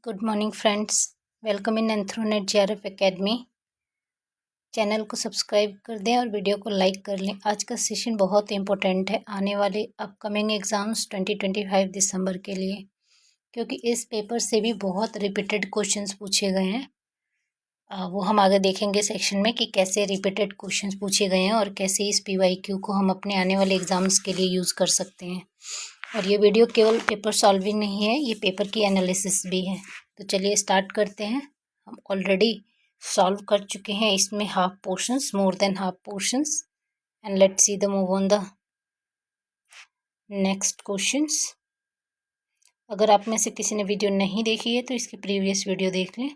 Good morning friends, welcome in Anthronet JRF academy. Channel को subscribe कर दें और वीडियो को लाइक कर लें। आज का सेशन बहुत इंपॉर्टेंट है आने वाले अपकमिंग एग्ज़ाम्स 2025 दिसंबर के लिए, क्योंकि इस पेपर से भी बहुत रिपीटेड क्वेश्चंस पूछे गए हैं। वो हम आगे देखेंगे सेक्शन में कि कैसे रिपीटेड क्वेश्चंस पूछे गए हैं और कैसे इस PYQ को हम अपने आने वाले एग्ज़ाम्स के लिए यूज़ कर सकते हैं। और ये वीडियो केवल पेपर सॉल्विंग नहीं है, ये पेपर की एनालिसिस भी है। तो चलिए स्टार्ट करते हैं। हम ऑलरेडी सॉल्व कर चुके हैं इसमें half portions, more than half portions, and let's see the move on the next questions. अगर आप में से किसी ने वीडियो नहीं देखी है तो इसकी प्रीवियस वीडियो देख लें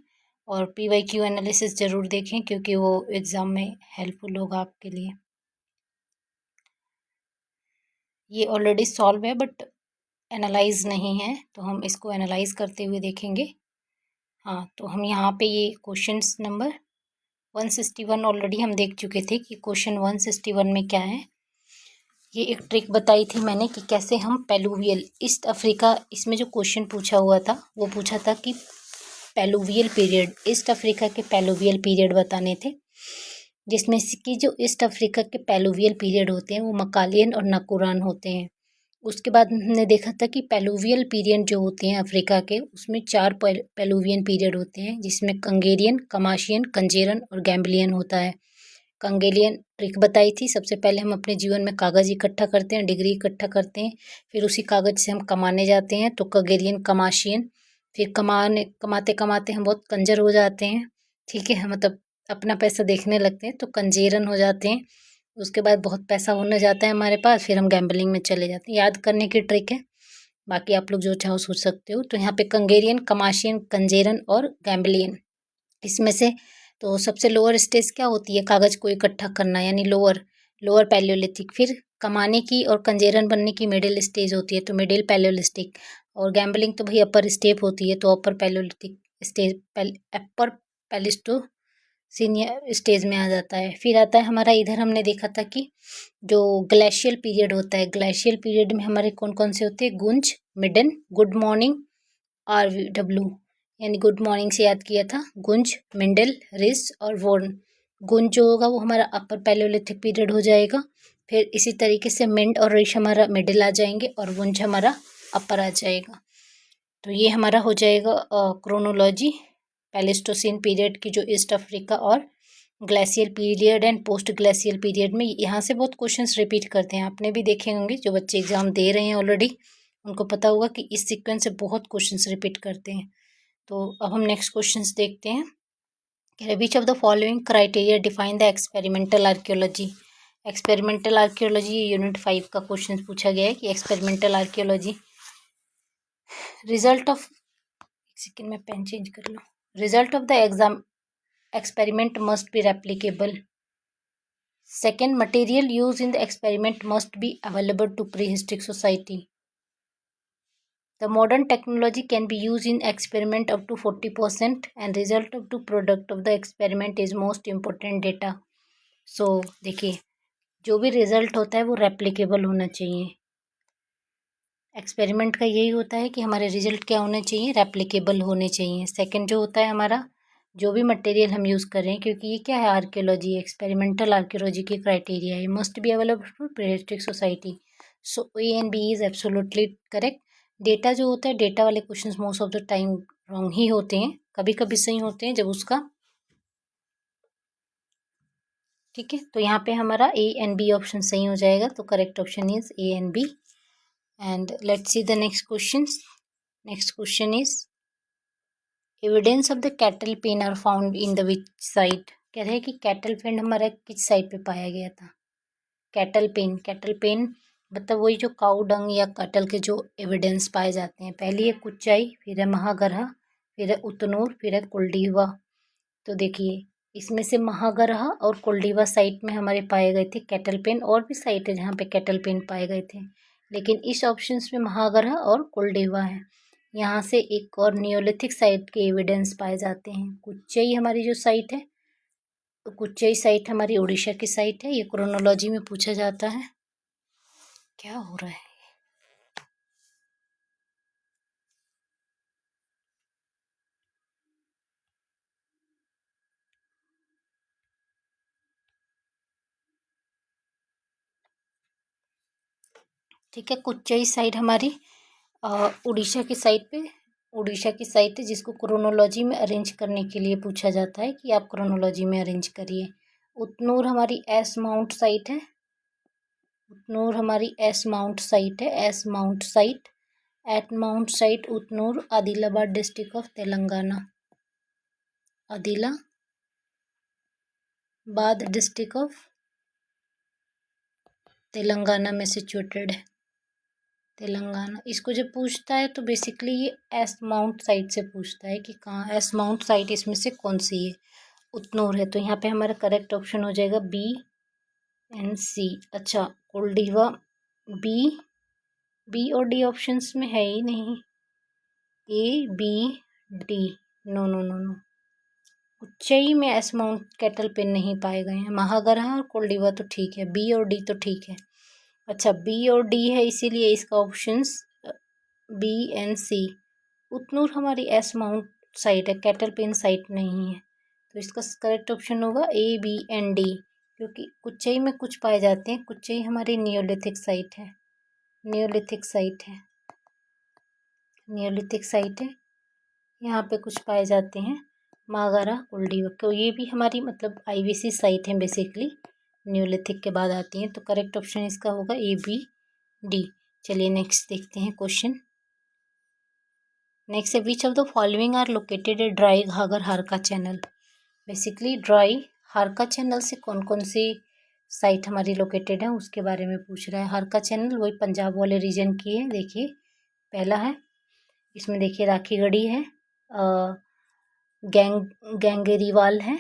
और PYQ एनालिसिस ज़रूर देखें, क्योंकि वो एग्ज़ाम में हेल्पफुल होगा आपके लिए। ये ऑलरेडी सॉल्व है बट एनालाइज नहीं है, तो हम इसको एनालाइज करते हुए देखेंगे। हाँ, तो हम यहाँ पे ये क्वेश्चंस नंबर 161 ऑलरेडी हम देख चुके थे कि क्वेश्चन 161 में क्या है। ये एक ट्रिक बताई थी मैंने कि कैसे हम पेलुवियल ईस्ट अफ्रीका, इसमें जो क्वेश्चन पूछा हुआ था वो पूछा था कि पेलुवियल पीरियड, ईस्ट अफ्रीका के पेलुवियल पीरियड बताने थे, जिसमें कि जो ईस्ट अफ्रीका के पेलुवियल पीरियड होते हैं वो मकालियन और नकुरान होते हैं। उसके बाद हमने देखा था कि पेलुवियल पीरियड जो होते हैं अफ्रीका के, उसमें 4 पेलुवियन पीरियड होते हैं, जिसमें कंगेरियन, कमाशियन, कंजेरन और गैम्बिलियन होता है। कंगेलियन ट्रिक बताई थी, सबसे पहले हम अपने जीवन में कागज़ इकट्ठा करते हैं, डिग्री इकट्ठा करते हैं, फिर उसी कागज़ से हम कमाने जाते हैं, तो कंगेलियन, कमाशियन, फिर कमाते कमाते हम बहुत कंजर हो जाते हैं, ठीक है, मतलब अपना पैसा देखने लगते हैं, तो कंजेरन हो जाते हैं। उसके बाद बहुत पैसा होने जाता है हमारे पास, फिर हम गैम्बलिंग में चले जाते हैं। याद करने की ट्रिक है, बाकी आप लोग जो चाहो सोच सकते हो। तो यहाँ पे कंगेरियन, कमाशियन, कंजेरन और गैम्बलियन, इसमें से तो सबसे लोअर स्टेज क्या होती है, कागज़ को इकट्ठा करना, यानी लोअर पैलियोलिथिक। फिर कमाने की और कंजेरन बनने की मिडिल स्टेज होती है, तो मिडिल पैलियोलिथिक। और गैम्बलिंग तो भाई अपर स्टेप होती है, तो अपर पैलियोलिथिक स्टेज, अपर पैलिस्टो सीनियर स्टेज में आ जाता है। फिर आता है हमारा, इधर हमने देखा था कि जो ग्लेशियल पीरियड होता है, ग्लेशियल पीरियड में हमारे कौन कौन से होते हैं, गुंज, मिडन, गुड मॉर्निंग, RW, यानी गुड मॉर्निंग से याद किया था, गुंज, मिंडल, रिस और वोर्न। गुंज जो होगा वो हमारा अपर पैलियोलिथिक पीरियड हो जाएगा। फिर इसी तरीके से मिंड और रिश हमारा मिडिल आ जाएंगे और वुंज हमारा अपर आ जाएगा। तो ये हमारा हो जाएगा क्रोनोलॉजी पैलेस्टोसिन पीरियड की, जो ईस्ट अफ्रीका और glacial period and post glacial period में। यहाँ से बहुत क्वेश्चंस रिपीट करते हैं, आपने भी देखे होंगे, जो बच्चे एग्जाम दे रहे हैं ऑलरेडी उनको पता होगा कि इस सीक्वेंस से बहुत क्वेश्चंस रिपीट करते हैं। तो अब हम नेक्स्ट क्वेश्चंस देखते हैं। Which of the following criteria define the experimental archaeology. Experimental archaeology unit 5 का क्वेश्चन पूछा गया है कि एक्सपेरिमेंटल आर्कियोलॉजी, रिजल्ट ऑफ, एक सेकेंड में पेन चेंज कर लो, result of the exam experiment must be replicable. Second, material used in the experiment must be available to prehistoric society. The modern technology can be used in experiment up to 40% and result of to product of the experiment is most important data. So देखिए, जो भी result होता है वो replicable होना चाहिए। Experiment का यही होता है कि हमारे रिजल्ट क्या होने चाहिए, रेप्लिकेबल होने चाहिए। सेकंड जो होता है हमारा, जो भी मटेरियल हम यूज़ कर रहे हैं, क्योंकि ये क्या है, आर्कियोलॉजी, एक्सपेरिमेंटल आर्कियोलॉजी की क्राइटेरिया है, must be available for prehistoric society. So A and B is absolutely correct. Data जो होता है, डेटा वाले questions most of the time wrong ही होते हैं, कभी कभी सही होते हैं जब उसका, ठीक है। तो यहाँ पे हमारा A and B ऑप्शन सही हो जाएगा, तो correct option is A and B। And let's see the next questions. Next question is, evidence of the cattle pen are found in the which site. कह रहे हैं कि कैटल पेन हमारा किस साइट पे पाया गया था। कैटल पेन मतलब वही जो काऊ डंग या कैटल के जो एविडेंस पाए जाते हैं। पहली है कुचाई, फिर है महागरहा, फिर है उतनूर, फिर है कुलडीवा। तो देखिए, इसमें से महागरहा और कुलडीवा साइट में हमारे पाए गए थे कैटल पेन, और भी साइट है जहाँ पे कैटल पेन पाए गए थे, लेकिन इस ऑप्शन में महागरहा और कुलडीवा है। यहाँ से एक और नियोलिथिक साइट के एविडेंस पाए जाते हैं। कुच्चई हमारी जो साइट है, तो कुच्चई साइट हमारी उड़ीसा की साइट है। ये क्रोनोलॉजी में पूछा जाता है। क्या हो रहा है, ठीक है। कुच्चई साइट हमारी उड़ीसा की साइट पे, उड़ीसा की साइट है जिसको क्रोनोलॉजी में अरेंज करने के लिए पूछा जाता है कि आप क्रोनोलॉजी में अरेंज करिए। उतनूर हमारी एस माउंट साइट है, उतनूर हमारी एस माउंट साइट है, S mount site, at mount site Utnoor, Adilabad district of Telangana, Adilabad district of Telangana में सिचुएटेड है, तेलंगाना। इसको जब पूछता है तो बेसिकली ये एस माउंट साइट से पूछता है कि कहाँ एस माउंट साइट इसमें से कौन सी है, उतनूर है। तो यहाँ पे हमारा करेक्ट ऑप्शन हो जाएगा बी एंड सी। अच्छा, कोल्डीवा बी और डी ऑप्शंस में है ही नहीं, A B D, no no no no. उच्चई में एस माउंट कैटल पेन नहीं पाए गए हैं, महागरा और कोल्डीवा तो ठीक है, बी और डी तो ठीक है। अच्छा, बी और डी है इसीलिए इसका ऑप्शंस बी एंड सी। उतनूर हमारी एस माउंट साइट है, कैटल पेन साइट नहीं है, तो इसका करेक्ट ऑप्शन होगा ए बी एंड डी, क्योंकि कुच्चई में कुछ पाए जाते हैं। कुच्चई हमारी नियोलिथिक साइट है, नियोलिथिक साइट है, नियोलिथिक साइट है, यहाँ पे कुछ पाए जाते हैं। मागारा कोल्डीवा को ये भी हमारी मतलब आईवीसी साइट है बेसिकली, न्यूलिथिक के बाद आती हैं। तो करेक्ट ऑप्शन इसका होगा ए बी डी। चलिए नेक्स्ट देखते हैं क्वेश्चन। नेक्स्ट है विच of the following are located a dry घाघर हारका channel. Basically dry हारका channel से कौन कौन सी साइट हमारी लोकेटेड है उसके बारे में पूछ रहा है। हारका चैनल वही पंजाब वाले रीजन की है। देखिए पहला है, इसमें देखिए राखीगढ़ी है, गैंगेरीवाल है,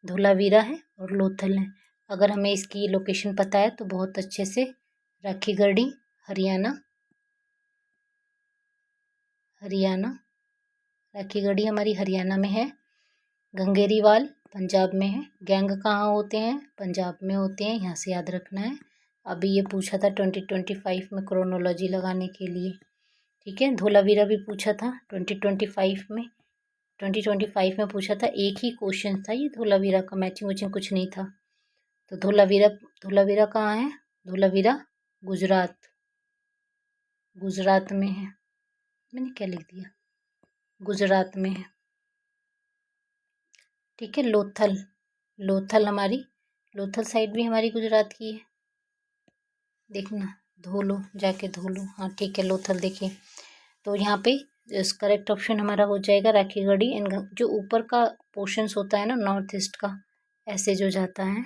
धोलावीरा है और लोथल है। अगर हमें इसकी लोकेशन पता है तो बहुत अच्छे से, राखीगढ़ी हरियाणा, राखीगढ़ी हमारी हरियाणा में है, गंगेरीवाल पंजाब में है। गैंग कहाँ होते हैं, पंजाब में होते हैं, यहाँ से याद रखना है। अभी ये पूछा था 2025 में क्रोनोलॉजी लगाने के लिए, ठीक है। धोलावीरा भी पूछा था 2025 में, 2025 में पूछा था, एक ही क्वेश्चन था ये धोलावीरा का, मैचिंग वैचिंग कुछ नहीं था। तो धोलावीरा कहाँ है, धोलावीरा गुजरात, गुजरात में है। मैंने क्या लिख दिया, गुजरात में है, ठीक है। लोथल, लोथल हमारी, लोथल साइड भी हमारी गुजरात की है, देखना धो लो जाके धो लो, हाँ ठीक है लोथल। देखिए तो यहाँ पे करेक्ट ऑप्शन हमारा हो जाएगा राखीगढ़ी एंड जो ऊपर का पोर्शंस होता है ना नॉर्थ ईस्ट का, ऐसे जो जाता है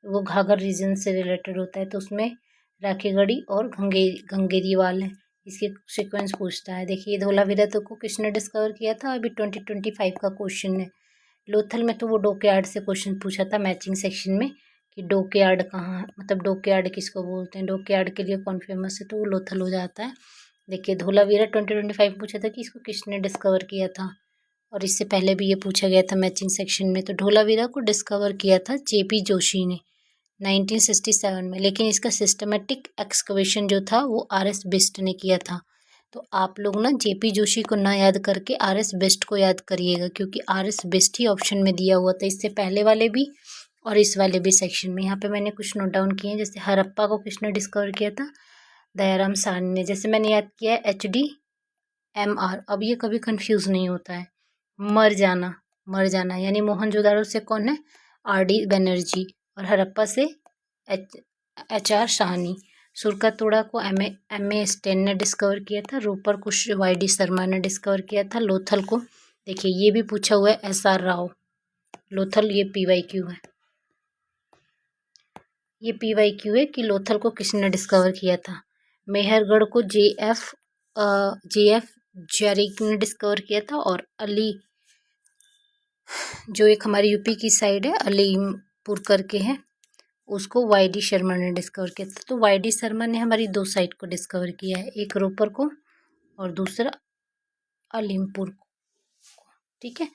वो घाघर रीजन से रिलेटेड होता है, तो उसमें राखीगढ़ी और गंगेरीवाल है। इसके सीक्वेंस पूछता है। देखिए धोलावीरा तो को किसने डिस्कवर किया था, अभी 2025 का क्वेश्चन है। लोथल में तो वो डॉकयार्ड से क्वेश्चन पूछा था मैचिंग सेक्शन में कि डॉकयार्ड कहाँ, मतलब डॉकयार्ड किसको बोलते हैं, डॉकयार्ड के लिए कौन फेमस है, तो वो लोथल हो जाता है। देखिए धोलावीरा 2025 पूछा था कि इसको किसने डिस्कवर किया था, और इससे पहले भी ये पूछा गया था मैचिंग सेक्शन में। तो धोलावीरा को डिस्कवर किया था जेपी जोशी ने 1967 में, लेकिन इसका सिस्टमेटिक एक्सकवेशन जो था वो आरएस बिस्ट ने किया था। तो आप लोग ना जेपी जोशी को ना याद करके आरएस बिस्ट को याद करिएगा, क्योंकि आरएस बिस्ट ही ऑप्शन में दिया हुआ था, इससे पहले वाले भी और इस वाले भी सेक्शन में। यहाँ पे मैंने कुछ नोट डाउन किए हैं, जैसे हड़प्पा को किसने डिस्कवर किया था, दयाराम साहनी ने। जैसे मैंने याद किया है HDMR, अब ये कभी कंफ्यूज नहीं होता है। मर जाना यानी मोहनजोदाड़ो से कौन है, RD बनर्जी, और हड़प्पा से HR साहनी। सुरका तोड़ा को MA स्टेन ने डिस्कवर किया था, रोपर को YD शर्मा ने डिस्कवर किया था। लोथल को देखिए ये भी पूछा हुआ है SR राव, लोथल ये PYQ है, ये PYQ है कि लोथल को किसने डिस्कवर किया था। मेहरगढ़ को JF जारिक ने डिस्कवर किया था, और अली जो एक हमारी यूपी की साइड है अलीमपुर करके है, उसको YD शर्मा ने डिस्कवर किया था। तो YD शर्मा ने हमारी दो साइट को डिस्कवर किया है, एक रोपर को और दूसरा अलीमपुर को, ठीक है।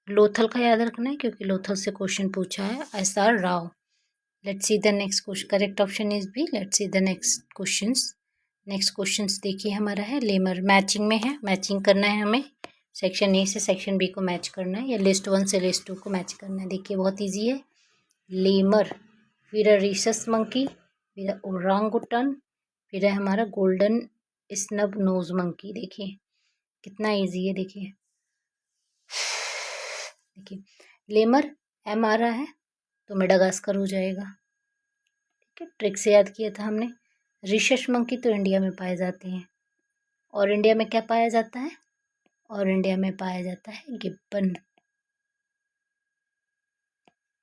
लोथल का याद रखना है क्योंकि लोथल से क्वेश्चन पूछा है SR Rao. Let's see the next question, correct option is B. Let's see the next questions. Next questions देखिए हमारा है लेमर, मैचिंग में है, मैचिंग करना है हमें, सेक्शन ए से सेक्शन बी को मैच करना है या लिस्ट 1 से लिस्ट 2 को मैच करना है। देखिए बहुत ईजी है। लेमर, फिर रिसस मंकी, फिर ओरांगुटन, फिर है हमारा गोल्डन स्नब नोज मंकी, देखिए कितना इजी है। देखिए देखिए लेमर एम आ रहा है तो मेडागास्कर हो जाएगा। ठीक है, ट्रिक से याद किया था हमने। रिशस मंकी तो इंडिया में पाए जाते हैं। और इंडिया में क्या पाया जाता है? और इंडिया में पाया जाता है गिब्बन।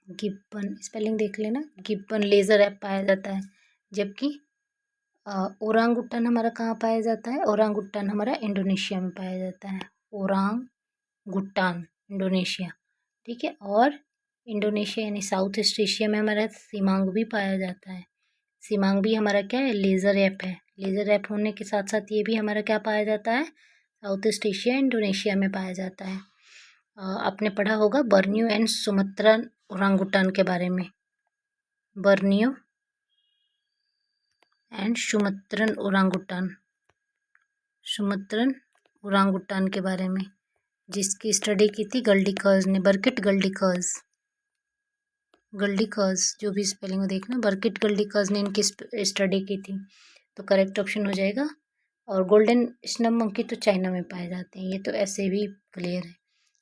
गिब्बन स्पेलिंग देख लेना, गिब्बन लेजर ऐप पाया जाता है। जबकि ओरांगुटान हमारा कहाँ पाया जाता है? ओरांगुटान हमारा इंडोनेशिया में पाया जाता है। Orangutan Indonesia. ठीक है, और इंडोनेशिया यानी साउथ ईस्ट एशिया में हमारा सिमांग भी पाया जाता है। सिमांग भी हमारा क्या है? लेज़र ऐप है। लेज़र ऐप होने के साथ साथ ये भी हमारा क्या पाया जाता है? साउथ ईस्ट एशिया इंडोनेशिया में पाया जाता है। आपने पढ़ा होगा बर्नियो एंड सुमत्रा ओरांगुटान के बारे में। बर्नियो एंड सुमत्रन ओरांगुटान, सुमत्रन ओरांगुटान के बारे में, जिसकी स्टडी की थी गल्डिकर्स ने, बर्किट गल्डिकर्स। गल्डिकर्स जो भी स्पेलिंग में देखना, बर्किट गल्डिकर्स ने इनकी स्टडी की थी। तो करेक्ट ऑप्शन हो जाएगा। और गोल्डन स्नब मंकी तो चाइना में पाए जाते हैं, ये तो ऐसे भी क्लियर है।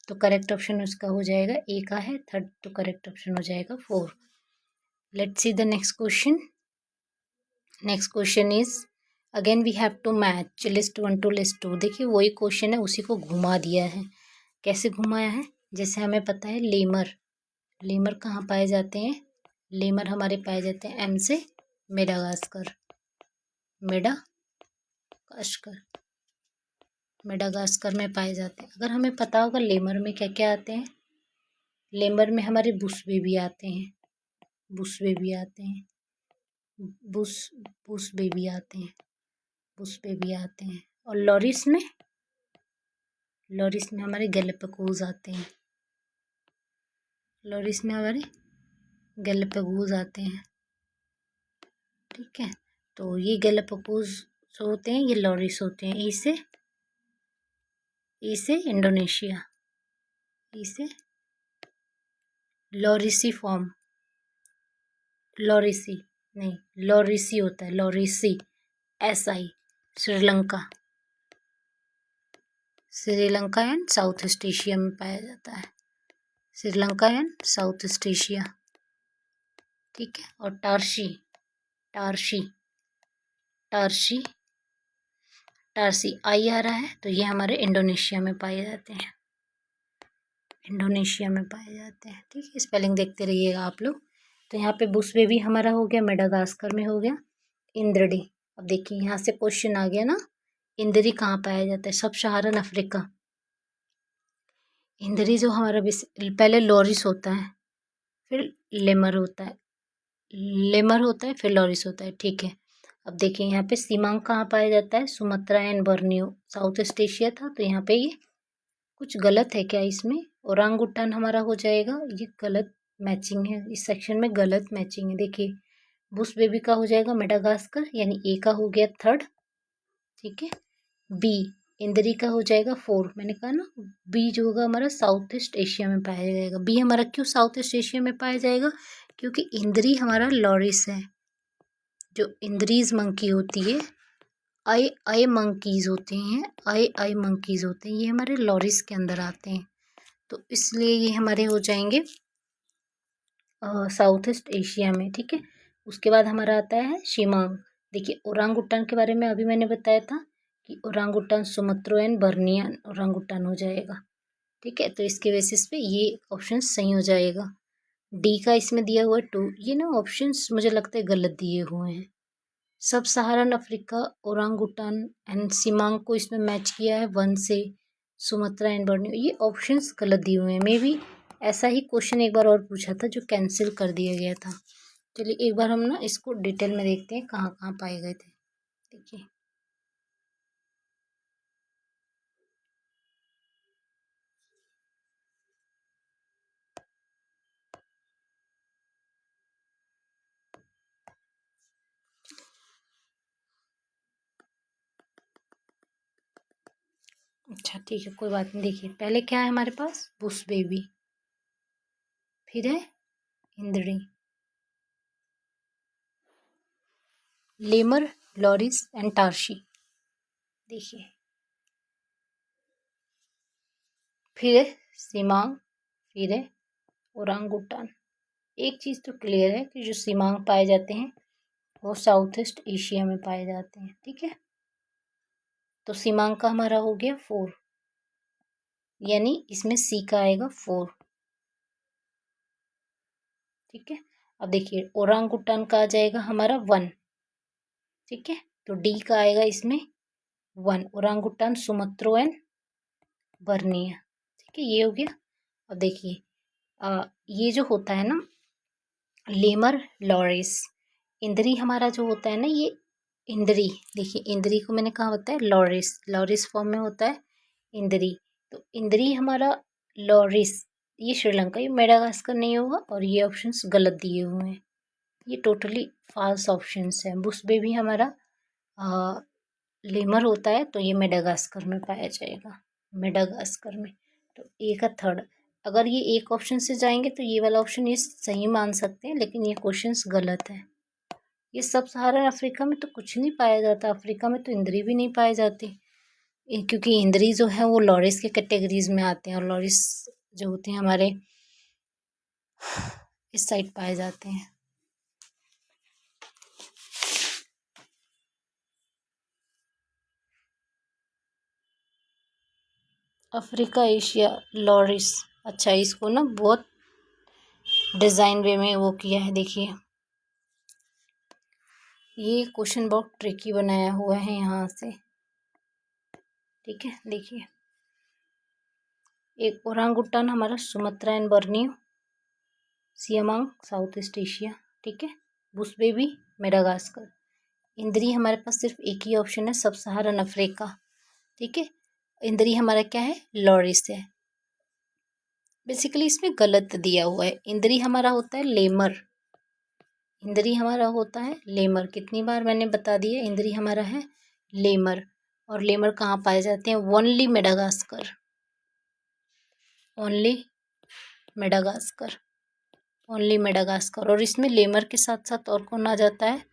तो करेक्ट ऑप्शन उसका हो जाएगा ए का है, थर्ड तो करेक्ट ऑप्शन हो जाएगा 4। Let's see the next question. Next question is again we have to match list 1 to list 2। देखिए वही क्वेश्चन है, उसी को घुमा दिया है। कैसे घुमाया है? जैसे हमें पता है लेमर, लेमर कहाँ पाए जाते हैं? लेमर हमारे पाए जाते हैं एम से मेडागास्कर, मेडागास्कर, मेडागास्कर में पाए जाते हैं। अगर हमें पता होगा लेमर में क्या क्या आते हैं, लेमर में हमारे बुसबे भी आते हैं, बुसबे भी आते हैं, बुसबे भी आते हैं, बुसबे भी आते हैं। और लॉरिस में, लॉरिस में हमारे गैलापागोस आते हैं, लॉरिस में हमारे गैलापागोस आते हैं। ठीक है, तो ये गैलापागोस जो होते हैं ये लॉरिस होते हैं। ई से इंडोनेशिया, ई से लॉरिसी फॉर्म, लॉरिसी नहीं, लॉरिसी होता है, लॉरिसी SI Sri Lanka, Sri Lanka and south East Asia में पाया जाता है, Sri Lanka and south East Asia. ठीक है, और टार्शी, टार्शी, टार्शी, टार्सी आई आ रहा है तो ये हमारे इंडोनेशिया में पाए जाते हैं, इंडोनेशिया में पाए जाते हैं। ठीक है, स्पेलिंग देखते रहिएगा आप लोग। तो यहाँ पे बुसबे भी हमारा हो गया, मेडागास्कर में हो गया। इंद्रडी, अब देखिए यहाँ से क्वेश्चन आ गया ना, इंद्री कहाँ पाया जाता है? सब सहारन अफ्रीका। इंद्री जो हमारा पहले लॉरिस होता है, फिर लेमर होता है, लेमर होता है, फिर लॉरिस होता है। ठीक है, अब देखिए यहाँ पे सिमांग कहाँ पाया जाता है? Sumatra and Borneo, South East Asia था, तो यहाँ पे ये कुछ गलत है क्या इसमें? ओरांगुटान हमारा हो जाएगा, ये गलत मैचिंग है, इस सेक्शन में गलत मैचिंग है। देखिए बुश बेबी का हो जाएगा मेडागास्कर, यानी ए का हो गया थर्ड। ठीक है, बी इंद्री का हो जाएगा 4। मैंने कहा ना बी जो होगा हमारा साउथ ईस्ट एशिया में पाया जाएगा। बी हमारा क्यों साउथ ईस्ट एशिया में पाया जाएगा? क्योंकि इंद्री हमारा लॉरिस है, जो इंद्रीज मंकी होती है, आई मंकीज होते हैं, आई मंकीज होते हैं, ये हमारे लॉरिस के अंदर आते हैं, तो इसलिए ये हमारे हो जाएंगे साउथ ईस्ट एशिया में। ठीक है, उसके बाद हमारा आता है शिमांग। देखिए ओरांगुटान के बारे में अभी मैंने बताया था कि ओरांगुटान सुमत्रो एंड बर्नियन ओरांगुटान हो जाएगा। ठीक है, तो इसके बेसिस पे ये ऑप्शन सही हो जाएगा। डी का इसमें दिया हुआ है 2, ये ना ऑप्शंस मुझे लगता है गलत दिए हुए हैं। सब सहारन अफ्रीका, ओरांगुटान एंड सिमांग को इसमें मैच किया है 1 से, सुमत्रा एंड बर्नियो, ये ऑप्शंस गलत दिए हुए हैं। मे बी ऐसा ही क्वेश्चन एक बार और पूछा था जो कैंसिल कर दिया गया था। चलिए एक बार हम ना इसको डिटेल में देखते हैं कहाँ कहाँ पाए गए थे। देखिए अच्छा ठीक है, कोई बात नहीं। देखिए पहले क्या है हमारे पास? बुश बेबी, फिर है इंद्री, लेमर लॉरिस एंड टार्शी। देखिए फिर है सिमांग, फिर है ओरांगुटान। एक चीज़ तो क्लियर है कि जो सिमांग पाए जाते हैं वो साउथ ईस्ट एशिया में पाए जाते हैं। ठीक है, तो सिमांग का हमारा हो गया 4, यानी इसमें सी का आएगा 4। ठीक है, अब देखिए ओरांगुटान का आ जाएगा हमारा 1। ठीक है, तो डी का आएगा इसमें 1, ओरांगुटान सुमत्रो एंड बर्निया। ठीक है, ये हो गया। अब देखिए ये जो होता है ना लेमर लॉरिस, इंद्री हमारा जो होता है ना ये इंद्री, देखिए इंद्री को मैंने कहा होता है लॉरिस, लॉरिस फॉर्म में होता है इंद्री। तो इंद्री हमारा लॉरिस ये श्रीलंका, ये मेडागास्कर नहीं होगा, और ये ऑप्शंस गलत दिए हुए हैं, ये टोटली फॉल्स ऑप्शंस हैं। बुसबे भी हमारा लेमर होता है, तो ये मेडागास्कर में पाया जाएगा, मेडागास्कर में। तो ए का थर्ड, अगर ये एक ऑप्शन से जाएंगे तो ये वाला ऑप्शन ये सही मान सकते हैं, लेकिन ये क्वेश्चंस गलत है। ये सब सहारन अफ्रीका में तो कुछ नहीं पाया जाता, अफ्रीका में तो इंद्री भी नहीं पाए जाते, क्योंकि इंद्री जो है वो लॉरिस के कैटेगरीज में आते हैं, और लॉरिस जो होते हैं हमारे इस साइड पाए जाते हैं। अफ्रीका एशिया लॉरिस, अच्छा इसको ना बहुत डिज़ाइन वे में वो किया है। देखिए ये क्वेश्चन बहुत ट्रिकी बनाया हुआ है यहाँ से। ठीक है, देखिए एक ओरांगुटान हमारा Sumatra and Borneo, siamang South East Asia. ठीक है, बुसबेबी मेडागास्कर। इंद्री हमारे पास सिर्फ एक ही ऑप्शन है, सब सहारन अफ्रीका। ठीक है, इंद्री हमारा क्या है, लॉरिस है। बेसिकली इसमें गलत दिया हुआ है, इंद्री हमारा होता है लेमर, इंद्री हमारा होता है लेमर। कितनी बार मैंने बता दिया, इंद्री हमारा है लेमर, और लेमर कहाँ पाए जाते हैं, only Madagascar, only Madagascar, only Madagascar. और इसमें लेमर के साथ साथ और कौन आ जाता है,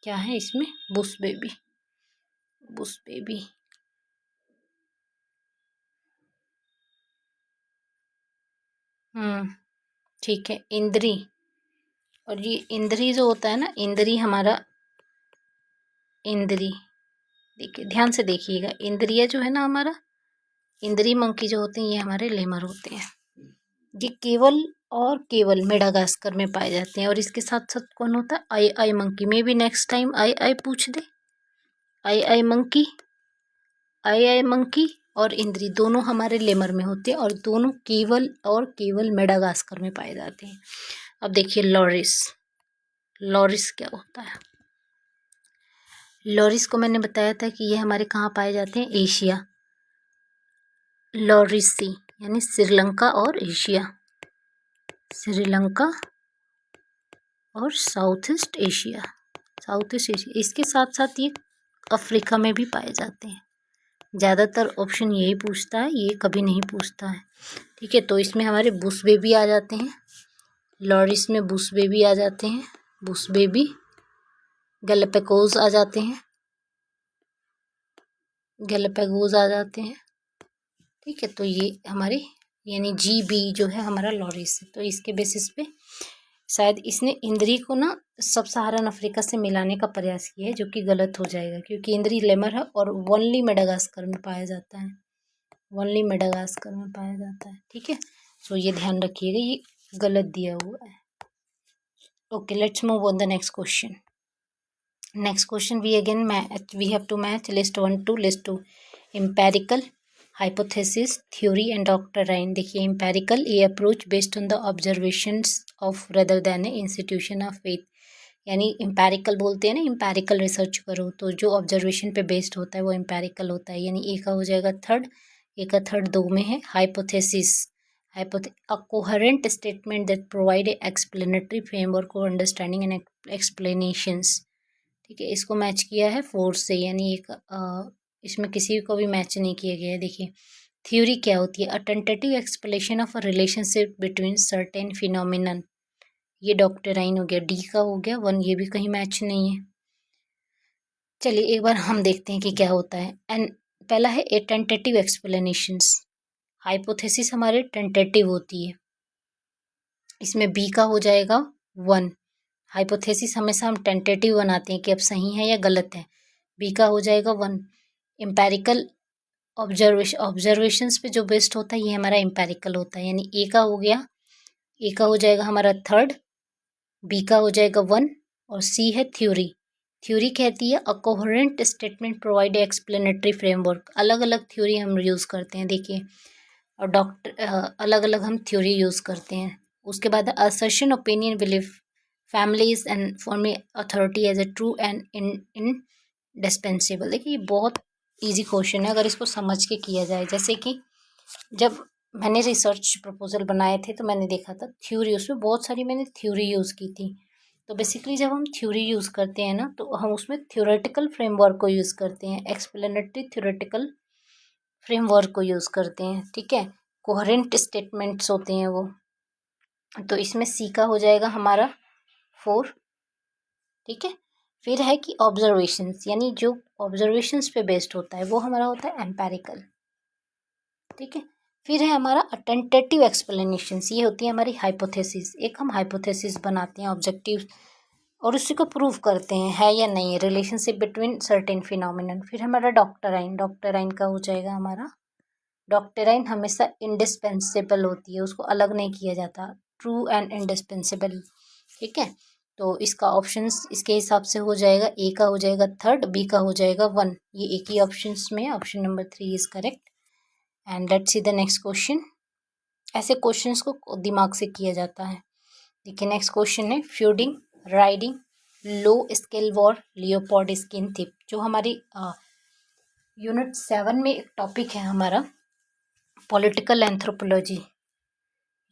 क्या है इसमें, बुश बेबी, बुश बेबी। ठीक है, इंद्री, और ये इंद्री जो होता है ना, इंद्री हमारा, इंद्री देखिए ध्यान से देखिएगा, इंद्रिया जो है ना हमारा, इंद्री मंकी जो होते हैं ये हमारे लेमर होते हैं। ये केवल और केवल मेडागास्कर में पाए जाते हैं। और इसके साथ साथ कौन होता है, आई आई मंकी। में भी नेक्स्ट टाइम आई आई पूछ दे, आई आई मंकी, आई आई मंकी और इंद्री दोनों हमारे लेमर में होते हैं, और दोनों केवल और केवल मेडागास्कर में पाए जाते हैं। अब देखिए लॉरिस, लॉरिस क्या होता है, लॉरिस को मैंने बताया था कि ये हमारे कहाँ पाए जाते हैं, एशिया, लॉरिसी यानी श्रीलंका और एशिया, श्रीलंका और south East Asia, south East Asia. इसके साथ साथ ये अफ्रीका में भी पाए जाते हैं। ज़्यादातर ऑप्शन यही पूछता है, ये कभी नहीं पूछता है। ठीक है, तो इसमें हमारे बुश बेबी आ जाते हैं, लॉरिस में बुश बेबी आ जाते हैं, बुश बेबी, गैलापागोस आ जाते हैं, गैलापागोस आ जाते हैं। ठीक है, तो ये हमारे यानी जी बी जो है हमारा लॉरिस है। तो इसके बेसिस पे शायद इसने इंद्री को ना सब सहारन अफ्रीका से मिलाने का प्रयास किया है, जो कि गलत हो जाएगा, क्योंकि इंद्री लेमर है और ओनली मेडागास्कर में पाया जाता है, ओनली मेडागास्कर में पाया जाता है। ठीक है, सो ये ध्यान रखिएगा, ये गलत दिया हुआ है। Okay, let's move on the next question. Next question we again we have to match list 1 to list 2, empirical, hypothesis, theory and doctrine. देखिए एम्पेरिकल, ये approach based on the observations of rather than a institution of faith, यानी empirical बोलते हैं ना, empirical research करो, तो जो observation पे बेस्ड होता है वो एम्पेरिकल होता है, यानी ए का हो जाएगा थर्ड, ए का थर्ड 2 में है। Hypothesis, a coherent statement that provide a explanatory framework for understanding and explanations। ठीक है, इसको मैच किया है 4 से, यानी एक इसमें किसी को भी मैच नहीं किया गया है। देखिए थ्योरी क्या होती है, a tentative explanation of a relationship between certain phenomenon, ये डॉक्टराइन हो गया, डी का हो गया 1, ये भी कहीं मैच नहीं है। चलिए एक बार हम देखते हैं कि क्या होता है। एंड पहला है ए टेंटेटिव एक्सप्लेनेशंस। हाइपोथेसिस हमारे टेंटेटिव होती है, इसमें बी का हो जाएगा 1। हाइपोथेसिस हमेशा हम टेंटेटिव बनाते हैं कि अब सही है या गलत है। बी का हो जाएगा 1। एम्पेरिकल ऑब्जर्वेशंस पे जो बेस्ड होता है ये हमारा एम्पेरिकल होता है, यानी ए का हो गया, ए का हो जाएगा हमारा 3rd, बी का हो जाएगा 1 और सी है थ्योरी। थ्योरी कहती है a coherent statement provide explanatory framework. अलग अलग थ्योरी हम यूज़ करते हैं, देखिए, और अलग अलग हम थ्योरी यूज़ करते हैं। उसके बाद assertion, opinion, belief, families and forming authority as a true and indispensable. देखिए ये बहुत इजी क्वेश्चन है अगर इसको समझ के किया जाए। जैसे कि जब मैंने रिसर्च प्रपोजल बनाए थे तो मैंने देखा था थ्योरी, उसमें बहुत सारी मैंने थ्योरी यूज़ की थी। तो बेसिकली जब हम थ्योरी यूज़ करते हैं ना तो हम उसमें थ्योरेटिकल फ्रेमवर्क को यूज़ करते हैं, एक्सप्लेनेटरी थ्योरेटिकल फ्रेमवर्क को यूज़ करते हैं, ठीक है। कोहेरेंट स्टेटमेंट्स होते हैं वो। तो इसमें सी का हो जाएगा हमारा 4, ठीक है। फिर है कि ऑब्जर्वेशंस, यानी जो ऑब्जर्वेशंस पे बेस्ड होता है वो हमारा होता है एम्पेरिकल, ठीक है। फिर है हमारा टेंटेटिव एक्सप्लेनेशंस, ये होती है हमारी हाइपोथेसिस। एक हम हाइपोथेसिस बनाते हैं ऑब्जेक्टिव और उसी को प्रूव करते हैं है या नहीं रिलेशनशिप बिटवीन सर्टेन फिनोमिनन। फिर हमारा डॉक्टराइन, डॉक्टराइन का हो जाएगा हमारा, डॉक्टराइन हमेशा इंडिस्पेंसेबल होती है, उसको अलग नहीं किया जाता, ट्रू एंड इंडिस्पेंसेबल, ठीक है। तो इसका ऑप्शंस इसके हिसाब से हो जाएगा, ए का हो जाएगा 3rd, बी का हो जाएगा 1। ये एक ही ऑप्शंस में, option number 3 is correct. And let's see the next question. ऐसे क्वेश्चंस को दिमाग से किया जाता है। देखिए नेक्स्ट क्वेश्चन है फ्यूडिंग, राइडिंग, लो स्केल वॉर, लियोपोल्ड स्किन थिप। जो हमारी यूनिट 7 में एक टॉपिक है हमारा पॉलिटिकल एंथ्रोपोलॉजी।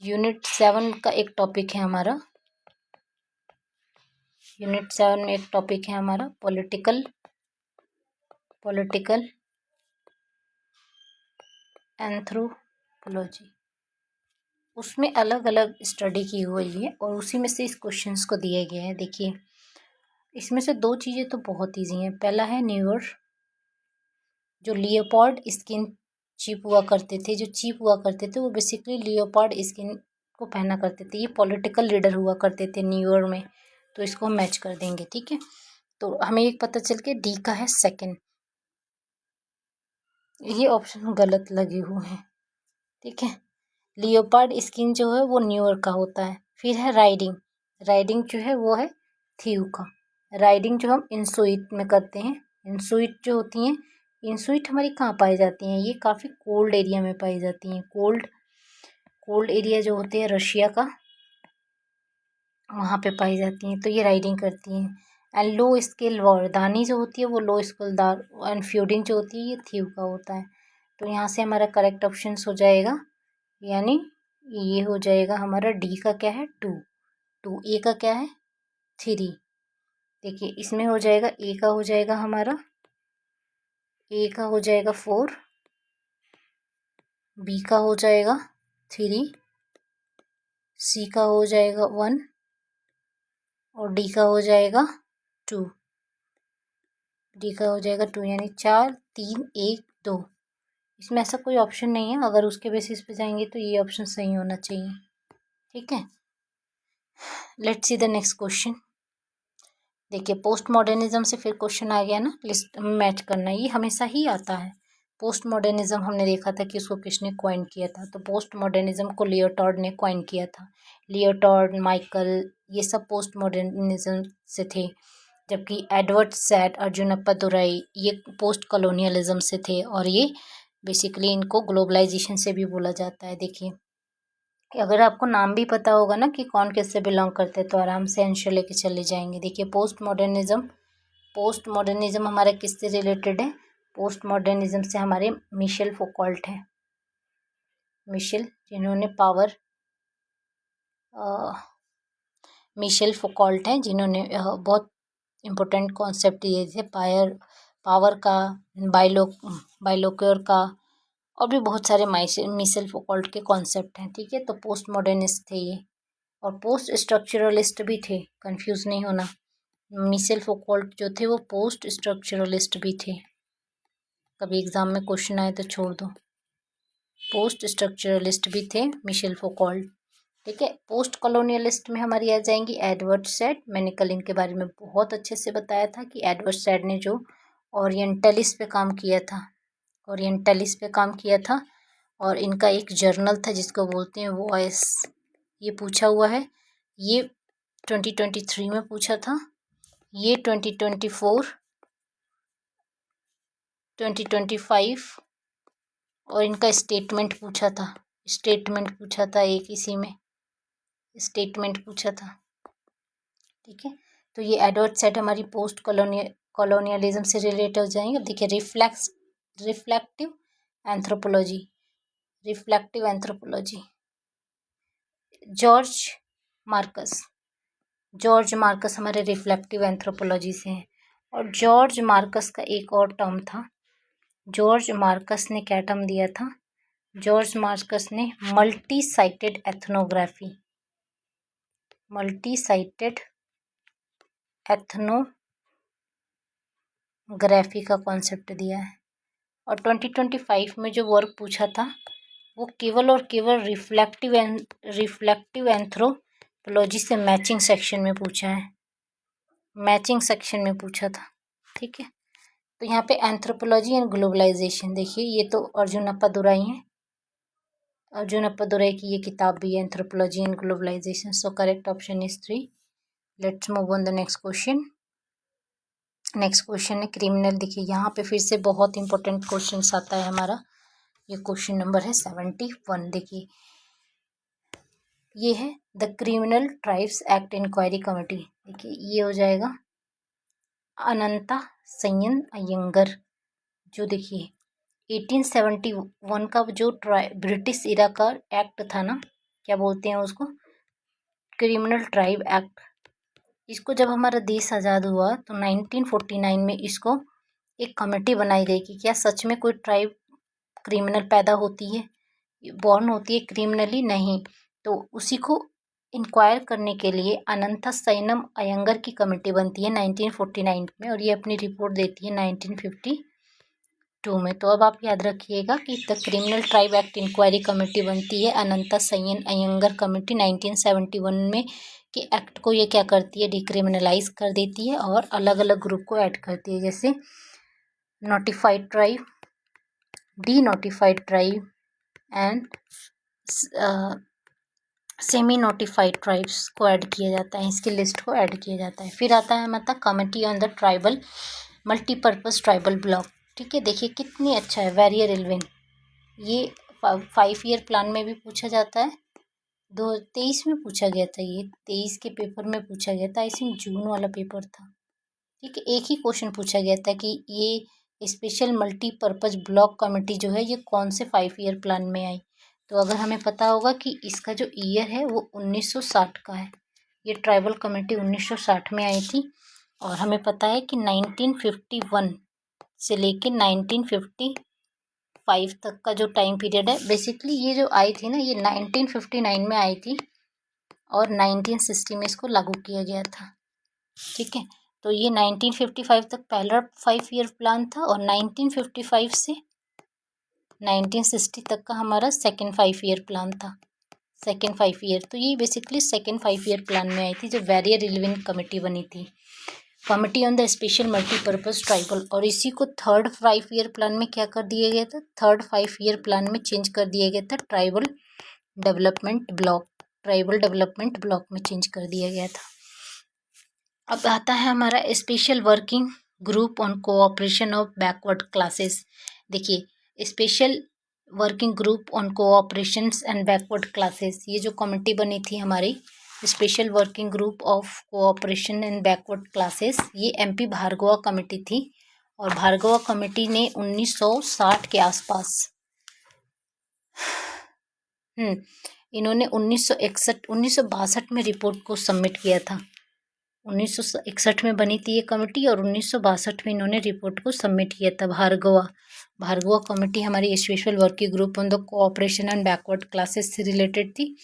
यूनिट 7 का एक टॉपिक है हमारा, यूनिट 7 में एक टॉपिक है हमारा पॉलिटिकल एंथ्रोपोलॉजी। उसमें अलग अलग स्टडी की हुई है और उसी में से इस क्वेश्चंस को दिया गया है। देखिए इसमें से 2 चीज़ें तो बहुत ईजी हैं। पहला है न्यूअर, जो लियोपोल्ड स्किन चीप हुआ करते थे, जो चीप हुआ करते थे वो बेसिकली लियोपोल्ड स्किन को पहना करते थे। ये पॉलिटिकल लीडर हुआ करते थे न्यूअर में, तो इसको हम मैच कर देंगे, ठीक है। तो हमें एक पता चल के डी का है 2nd, ये ऑप्शन गलत लगे हुए हैं, ठीक है। लियोपार्ड स्किन जो है वो न्यूअर का होता है। फिर है राइडिंग, राइडिंग जो है वो है थीव का। राइडिंग जो हम इंसुइट में करते हैं, इंसुइट जो होती हैं, इंसुइट हमारी कहाँ पाई जाती हैं, ये काफ़ी कोल्ड एरिया में पाई जाती हैं। कोल्ड एरिया जो होते हैं रशिया का, वहाँ पे पाई जाती हैं, तो ये राइडिंग करती हैं। एंड लो स्केल वॉर, दानी जो होती है वो लो स्केलदार, एंड फ्यूडिंग जो होती है ये थीव का होता है। तो यहाँ से हमारा करेक्ट ऑप्शन हो जाएगा, यानी ये हो जाएगा हमारा डी का क्या है 2, ए का क्या है 3। देखिए इसमें हो जाएगा ए का हो जाएगा हमारा, ए का हो जाएगा 4, बी का हो जाएगा 3, सी का हो जाएगा 1 और डी का हो जाएगा 2। डी का हो जाएगा 2, यानी 4 3 1 2। इसमें ऐसा कोई ऑप्शन नहीं है, अगर उसके बेसिस पे जाएंगे तो ये ऑप्शन सही होना चाहिए, ठीक है। Let's see the next question. देखिए पोस्ट मॉडर्निज्म से फिर क्वेश्चन आ गया ना, लिस्ट में मैच करना, ये हमेशा ही आता है। पोस्ट मॉडर्निज्म हमने देखा था कि उसको किसने क्वाइन किया था, तो पोस्ट मॉडर्निज्म को लियोटार्ड ने क्वाइन किया था। लियोटार्ड, माइकल, ये सब पोस्ट मॉडर्निज्म से थे। जबकि एडवर्ड सैड, अर्जुनप्पा दुराई, ये पोस्ट कॉलोनियलिज्म से थे। और ये बेसिकली इनको ग्लोबलाइजेशन से भी बोला जाता है। देखिए अगर आपको नाम भी पता होगा ना कि कौन किससे बिलोंग करते हैं तो आराम से आंसर लेके चले जाएंगे। देखिए पोस्ट मॉडर्निज्म हमारे किससे रिलेटेड है, पोस्ट मॉडर्निज्म से हमारे मिशेल फौकॉल्ट हैं। मिशेल जिन्होंने मिशेल फौकॉल्ट हैं जिन्होंने बहुत इम्पोर्टेंट कॉन्सेप्ट दिए थे, पावर का, बाइलोक्योर का, और भी बहुत सारे मिशेल फौकॉल्ट के कॉन्सेप्ट हैं, ठीक है। तो पोस्ट मॉडर्निस्ट थे ये। और पोस्ट स्ट्रक्चरलिस्ट भी थे, कंफ्यूज नहीं होना। मिशेल फौकॉल्ट जो थे वो पोस्ट स्ट्रक्चरलिस्ट भी थे, कभी एग्जाम में क्वेश्चन आए तो छोड़ दो। पोस्ट स्ट्रक्चरलिस्ट भी थे मिशेल फौकॉल्ट। ठीक है, पोस्ट कॉलोनियलिस्ट में हमारी आ जाएंगी एडवर्ड सैड। मैंने कल इनके बारे में बहुत अच्छे से बताया था कि एडवर्ड सैड ने जो ओरिएंटलिस्ट पे काम किया था, ओरिएंटलिस्ट पे काम किया था, और इनका एक जर्नल था जिसको बोलते हैं वॉइस। ये पूछा हुआ है, ये 2023 में पूछा था, ये 2024, 2025 और इनका स्टेटमेंट पूछा था, स्टेटमेंट पूछा था एक इसी में, स्टेटमेंट पूछा था। ठीक है, तो ये एडवर्ड सैड हमारी पोस्ट कॉलोनियलिज्म से रिलेट हो जाएंगे। देखिए reflective anthropology, reflective anthropology, George Marcus हमारे रिफ्लेक्टिव एंथ्रोपोलॉजी से हैं। और जॉर्ज मार्कस का एक और टर्म था, जॉर्ज मार्कस ने क्या टर्म दिया था, जॉर्ज मार्कस ने multi sited ethnography, multi sited ethnography का कॉन्सेप्ट दिया है। और 2025 में जो वर्क पूछा था वो केवल और केवल रिफ्लेक्टिव एंथ्रोपोलॉजी से मैचिंग सेक्शन में पूछा है, मैचिंग सेक्शन में पूछा था। ठीक है, तो यहाँ पे एंथ्रोपोलॉजी एंड ग्लोबलाइजेशन, देखिए ये तो अर्जुन अप्पादुराई हैं, अर्जुन अप्पादुराई की ये किताब भी है anthropology and globalisation. So correct option is 3। Let's move on the next question. Next question है क्रिमिनल। देखिए यहाँ पे फिर से बहुत इंपॉर्टेंट क्वेश्चन आता है हमारा, ये क्वेश्चन नंबर है 71। देखिए ये है the criminal tribes act inquiry committee. देखिए ये हो जाएगा अनंता सय्यन अयंगर, जो देखिए 1871 का जो ब्रिटिश इरा का एक्ट था ना, क्या बोलते हैं उसको, क्रिमिनल ट्राइब एक्ट। इसको जब हमारा देश आज़ाद हुआ तो 1949 में इसको एक कमेटी बनाई गई कि क्या सच में कोई ट्राइब क्रिमिनल पैदा होती है, बॉर्न होती है क्रिमिनली, नहीं। तो उसी को इंक्वायर करने के लिए अनंता सय्यनम अयंगर की कमेटी बनती है 1949 में, और ये अपनी रिपोर्ट देती है 1952 में। तो अब आप याद रखिएगा कि the criminal tribe act inquiry committee बनती है अनंता सय्यन अयंगर कमेटी 1971 में, कि एक्ट को ये क्या करती है, डिक्रिमिनलाइज कर देती है और अलग अलग ग्रुप को ऐड करती है, जैसे notified tribe, D notified tribe and semi notified tribes को ऐड किया जाता है, इसकी लिस्ट को ऐड किया जाता है। फिर आता है मतलब committee on the tribal multipurpose tribal block. ठीक है, देखिए कितनी अच्छा है, वेरी रिलेवेंट। ये 5 ईयर प्लान में भी पूछा जाता है, 2023 में पूछा गया था, ये 23 के पेपर में पूछा गया था, आई थिंक जून वाला पेपर था। ठीक है, एक ही क्वेश्चन पूछा गया था कि ये स्पेशल मल्टीपर्पज़ ब्लॉक कमेटी जो है ये कौन से 5 ईयर प्लान में आई। तो अगर हमें पता होगा कि इसका जो ईयर है वो 1960 का है, ये ट्राइबल कमेटी 1960 में आई थी, और हमें पता है कि 1951 से लेके 1955 तक का जो टाइम पीरियड है, बेसिकली ये जो आई थी ना, ये 1959 में आई थी और 1960 में इसको लागू किया गया था। ठीक है, तो ये 1955 तक पहला 5 ईयर प्लान था, और 1955 से 1960 तक का हमारा सेकेंड 5 ईयर प्लान था, सेकेंड 5 ईयर। तो ये बेसिकली सेकेंड 5 ईयर प्लान में आई थी, जो वेरी रिलेवेंट कमेटी बनी थी, committee on the special multipurpose tribal. और इसी को थर्ड 5 ईयर प्लान में क्या कर दिया गया था, थर्ड 5 ईयर प्लान में चेंज कर दिया गया था tribal development block, tribal development block में चेंज कर दिया गया था। अब आता है हमारा special working group on cooperation of backward classes. देखिए special working group on cooperations and backward classes, ये जो कमेटी बनी थी हमारी special working group of cooperation and backward classes, ये MP भार्गवा कमेटी थी। और भार्गवा कमेटी ने 1960 के आसपास इन्होंने 1962 में रिपोर्ट को सबमिट किया था। 1961 में बनी थी ये कमेटी और 1962 में इन्होंने रिपोर्ट को सबमिट किया था। भार्गवा कमेटी हमारी special working group on the cooperation and backward classes से रिलेटेड थी।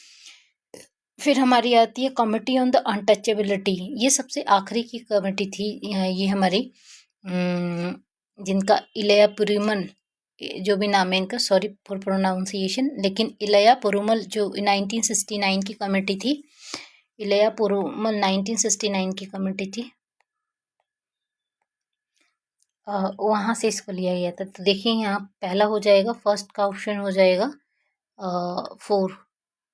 फिर हमारी आती है कमिटी ऑन द अनटचेबिलिटी। ये सबसे आखिरी की कमेटी थी। ये हमारी जिनका इलया पुरुमल, जो भी नाम है इनका, सॉरी फॉर प्रोनाउंसिएशन, लेकिन इलया पुरुमल जो 1969 की कमेटी थी, इलया पुरुमल 1969 की कमेटी थी, वहाँ से इसको लिया गया था। तो देखिए यहाँ पहला हो जाएगा, फर्स्ट का ऑप्शन हो जाएगा 4।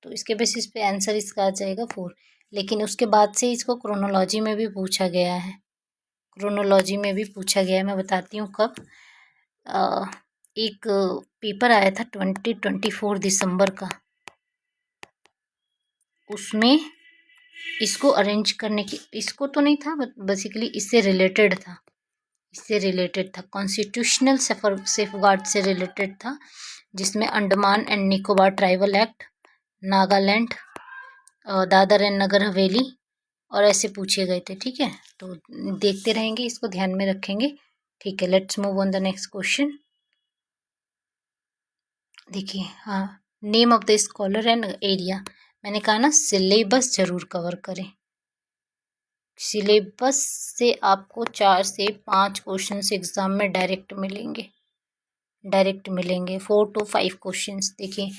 तो इसके बेसिस पे आंसर इसका आ जाएगा 4। लेकिन उसके बाद से इसको क्रोनोलॉजी में भी पूछा गया है, क्रोनोलॉजी में भी पूछा गया है। मैं बताती हूँ कब। एक पेपर आया था 2024 दिसंबर का, उसमें इसको अरेंज करने की, इसको तो नहीं था बट बेसिकली इससे रिलेटेड था, इससे रिलेटेड था, कॉन्स्टिट्यूशनल सेफगार्ड से रिलेटेड था, जिसमें Andaman and Nicobar tribal act, Nagaland, Dadra and Nagar Haveli और ऐसे पूछे गए थे। ठीक है, तो देखते रहेंगे, इसको ध्यान में रखेंगे। ठीक है, let's move on the next question. देखिए, हाँ, name of the scholar and area. मैंने कहा ना सिलेबस जरूर कवर करें। सिलेबस से आपको 4 से 5 क्वेश्चन एग्जाम में डायरेक्ट मिलेंगे, 4 to 5 क्वेश्चंस। देखिए,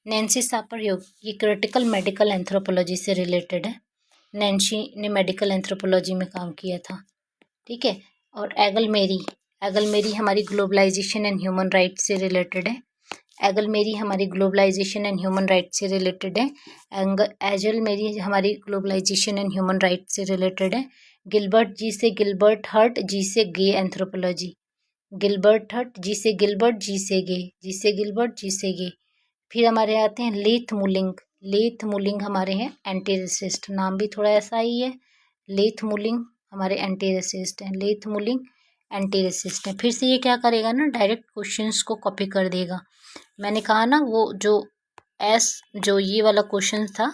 नैन्सी सापर योग, ये क्रिटिकल मेडिकल एंथ्रोपोलॉजी से रिलेटेड है। नैन्सी ने मेडिकल एंथ्रोपोलॉजी में काम किया था। ठीक है, और एगल मेरी हमारी ग्लोबलाइजेशन एंड ह्यूमन राइट्स से रिलेटेड है। एगल मेरी हमारी ग्लोबलाइजेशन एंड ह्यूमन राइट्स से रिलेटेड है। एजल मेरी हमारी ग्लोबलाइजेशन एंड ह्यूमन राइट्स से रिलेटेड है। गिलबर्ट जी से गिलबर्ट हर्ट, जी से गे एंथ्रोपोलॉजी। गिलबर्ट हर्ट, जी से गिलबर्ट, जी से गे, जी से गिलबर्ट, जी से गे। फिर हमारे आते हैं लेथ मुलिंग। लेथ मुलिंग हमारे हैं एंटी रेसिस्ट, नाम भी थोड़ा ऐसा ही है। लेथ मुलिंग हमारे एंटी रेसिस्ट हैं, लेथ मुलिंग एंटी रेसिस्ट हैं। फिर से ये क्या करेगा ना, डायरेक्ट क्वेश्चंस को कॉपी कर देगा। मैंने कहा ना वो जो ये वाला क्वेश्चन था,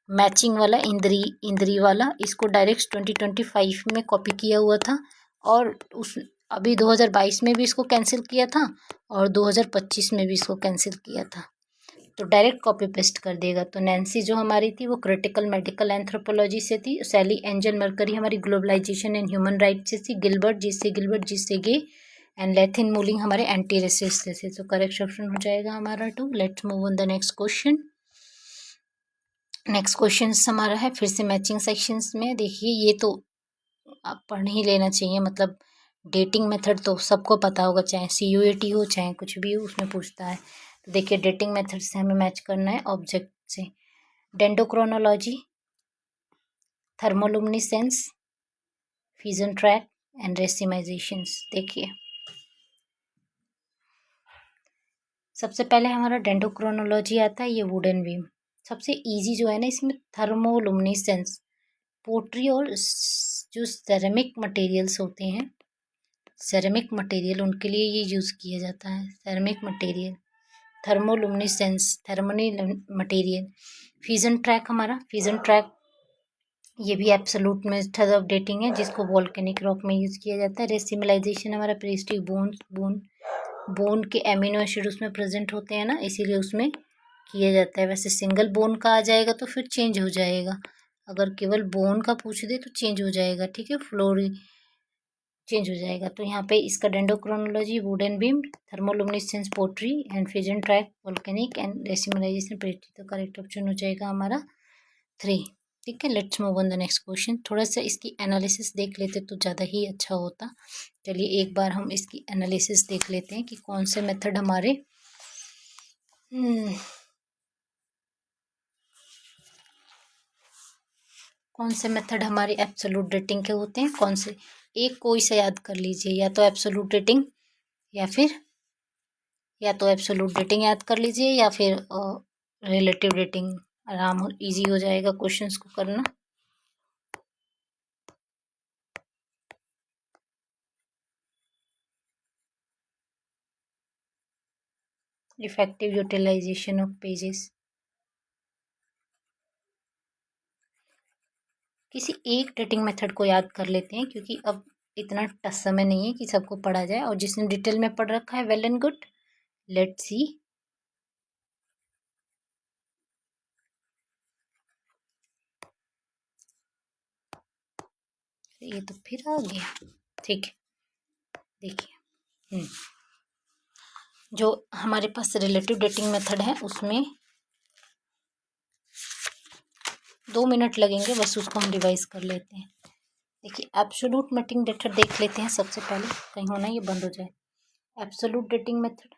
मैचिंग वाला, इंद्री वाला, इसको डायरेक्ट 2025 में कॉपी किया हुआ था, और उस अभी 2022 में भी इसको कैंसिल किया था, और 2025 में भी इसको कैंसिल किया था। तो डायरेक्ट कॉपी पेस्ट कर देगा। तो नैन्सी जो हमारी थी वो क्रिटिकल मेडिकल एंथ्रोपोलॉजी से थी। सैली एंजल मरकरी हमारी ग्लोबलाइजेशन एंड ह्यूमन राइट्स से थी। गिलबर्ट, जिससे गे, एंड लेथिन मूलिंग हमारे एंटी रेसिस्ट से थे। तो करेक्ट ऑप्शन हो जाएगा हमारा 2। Let's move on the next question. Next question हमारा है फिर से मैचिंग सेक्शंस में। देखिए, ये तो आप पढ़ ही लेना चाहिए, मतलब डेटिंग मेथड तो सबको पता होगा, चाहे CUET हो चाहे कुछ भी हो, उसमें पूछता है। तो देखिए, डेटिंग मेथड से हमें मैच करना है ऑब्जेक्ट से। डेंडोक्रोनोलॉजी, थर्मोलुमिनेसेंस, फ्यूजन ट्रैक एंड रेसिमाइजेशंस। देखिए, सबसे पहले हमारा डेंडोक्रोनोलॉजी आता है, ये वुडन बीम। सबसे इजी जो है ना इसमें थर्मोलुमिनेसेंस, पोट्री और जो सेरेमिक मटेरियल्स होते हैं, सेरेमिक मटेरियल, उनके लिए ये यूज़ किया जाता है, सेरेमिक मटेरियल। थर्मोलुमिनेसेंस, थर्मोनिल मटेरियल। फ्यूजन ट्रैक हमारा, फ्यूजन ट्रैक ये भी एब्सोल्यूट मेथड ऑफ डेटिंग है, जिसको वोल्केनिक रॉक में यूज़ किया जाता है। रेसिमिलाइजेशन हमारा पेरिस्टिक बोन के एमिनो एसिड उसमें प्रेजेंट होते हैं ना, इसीलिए उसमें किया जाता है। वैसे सिंगल बोन का आ जाएगा तो फिर चेंज हो जाएगा, अगर केवल बोन का पूछ दे तो चेंज हो जाएगा। ठीक है, फ्लोरी चेंज हो जाएगा। तो यहाँ पे इसका dendrochronology wooden beam, thermoluminescence pottery and fusion track volcanic and racemization पेरिस्टिक। तो करेक्ट ऑप्शन हो जाएगा हमारा 3। ठीक है, let's move on the next question. थोड़ा सा इसकी एनालिसिस देख लेते तो ज़्यादा ही अच्छा होता। चलिए एक बार हम इसकी एनालिसिस देख लेते हैं कि कौन से मेथड हमारे कौन से मेथड हमारे एब्सोल्यूट डेटिंग के होते हैं, कौन से। एक कोई सा याद कर लीजिए, या तो एब्सोल्यूट डेटिंग या तो एब्सोल्यूट डेटिंग याद कर लीजिए, या फिर रिलेटिव डेटिंग। इजी हो जाएगा क्वेश्चंस को करना। Effective utilisation of pages. किसी एक डेटिंग मेथड को याद कर लेते हैं, क्योंकि अब इतना टफ समय नहीं है कि सबको पढ़ा जाए, और जिसने डिटेल में पढ़ रखा है well and good. Let's see. ये तो फिर आ गया। ठीक है, देखिए जो हमारे पास रिलेटिव डेटिंग मेथड है उसमें 2 मिनट लगेंगे बस, उसको हम रिवाइज कर लेते हैं। देखिए एब्सोल्यूट मेटिंग मेथड देख लेते हैं सबसे पहले, कहीं होना ये बंद हो जाए। एब्सोल्यूट डेटिंग मेथड,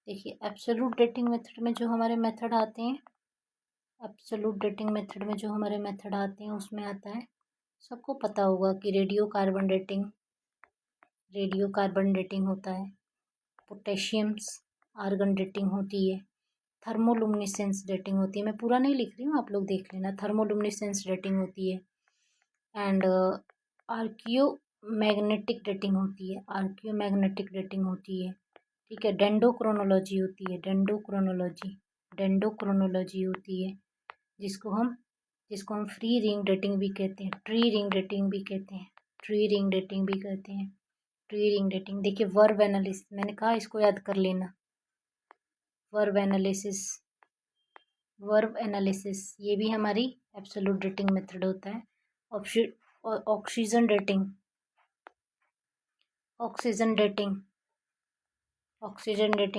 देखिए एब्सोल्यूट डेटिंग मेथड में जो हमारे मेथड आते हैं, एब्सोल्यूट डेटिंग मेथड में जो हमारे मेथड आते हैं उसमें आता है, सबको पता होगा कि रेडियो कार्बन डेटिंग होता है, पोटेशियम्स आर्गन डेटिंग होती है, थर्मोलुमिनेसेंस डेटिंग होती है। मैं पूरा नहीं लिख रही हूँ, आप लोग देख लेना। थर्मोलुमिनेसेंस डेटिंग होती है एंड आर्कियो मैग्नेटिक डेटिंग होती है, ठीक है। डेंडोक्रोनोलॉजी होती है, डेंडोक्रोनोलॉजी होती है, जिसको हम फ्री रिंग डेटिंग भी कहते हैं, ट्री रिंग डेटिंग भी कहते हैं, ट्री रिंग डेटिंग। देखिए वर्ब एनालिसिस, मैंने कहा इसको याद कर लेना। वर्ब एनालिसिस ये भी हमारी एब्सोल्यूट डेटिंग मेथड होता है। ऑक्सीजन डेटिंग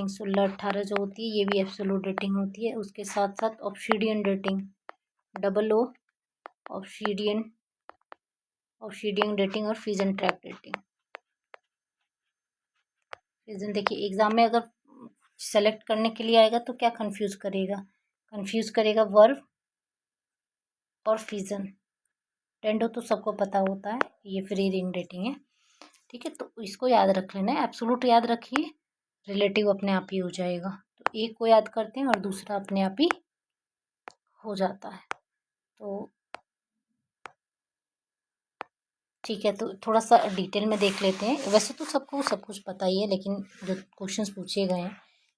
16-18 जो होती है ये भी एब्सोल्यूट डेटिंग होती है। उसके साथ साथ ऑब्सीडियन डेटिंग, ऑब्सीडियन डेटिंग और फ्यूजन ट्रैप डेटिंग। फ्यूजन देखिए एग्जाम में अगर सेलेक्ट करने के लिए आएगा तो क्या कंफ्यूज करेगा वर्ब और फ्यूजन। डेंडो तो सबको पता होता है, ये फ्री रिंग डेटिंग है, ठीक है। तो इसको याद रख लेना है, एब्सोल्यूट याद रखिए, रिलेटिव अपने आप ही हो जाएगा। तो एक को याद करते हैं और दूसरा अपने आप ही हो जाता है। तो ठीक है, तो थोड़ा सा डिटेल में देख लेते हैं। वैसे तो सबको सब कुछ पता ही है, लेकिन जो क्वेश्चंस पूछे गए हैं,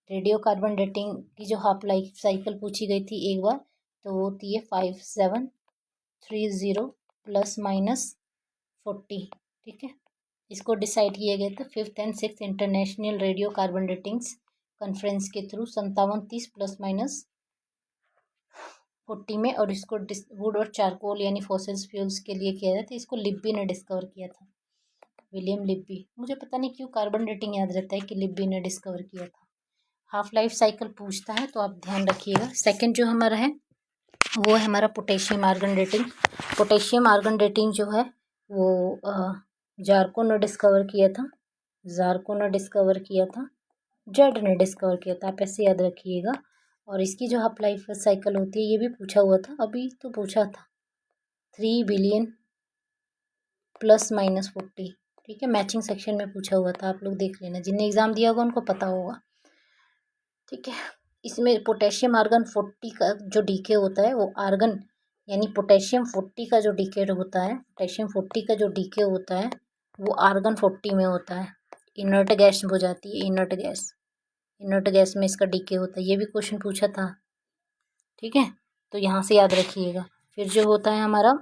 रेडियो कार्बन डेटिंग की जो हाफ लाइफ साइकिल पूछी गई थी एक बार, तो वो होती है 5730 ±40, ठीक है। इसको डिसाइड किया गया था 5th and 6th international radio carbon datings conference के थ्रू 5730 ±40 में, और इसको वुड और चारकोल यानी फॉसिल्स फ्यूल्स के लिए किया गया था। इसको लिब्बी ने डिस्कवर किया था, विलियम लिब्बी। मुझे पता नहीं क्यों कार्बन डेटिंग याद रहता है कि लिब्बी ने डिस्कवर किया था। हाफ लाइफ साइकिल पूछता है तो आप ध्यान रखिएगा। सेकंड जो हमारा है वो है हमारा potassium argon dating. Potassium argon dating जो है वो जार्को ने डिस्कवर किया था, जेड ने डिस्कवर किया था, आप ऐसे याद रखिएगा। और इसकी जो हाफ लाइफ साइकिल होती है ये भी पूछा हुआ था, अभी तो पूछा था 3 बिलियन ±40, ठीक है। मैचिंग सेक्शन में पूछा हुआ था, आप लोग देख लेना, जिन्हें एग्जाम दिया होगा उनको पता होगा, ठीक है। इसमें पोटेशियम आर्गन 40 का जो डीके होता है वो आर्गन यानी पोटेशियम 40 का जो डीके होता है, वो आर्गन 40 में होता है। इनर्ट गैस हो जाती है, इनर्ट गैस में इसका डीके होता है, ये भी क्वेश्चन पूछा था, ठीक है। तो यहाँ से याद रखिएगा। फिर जो होता है हमारा,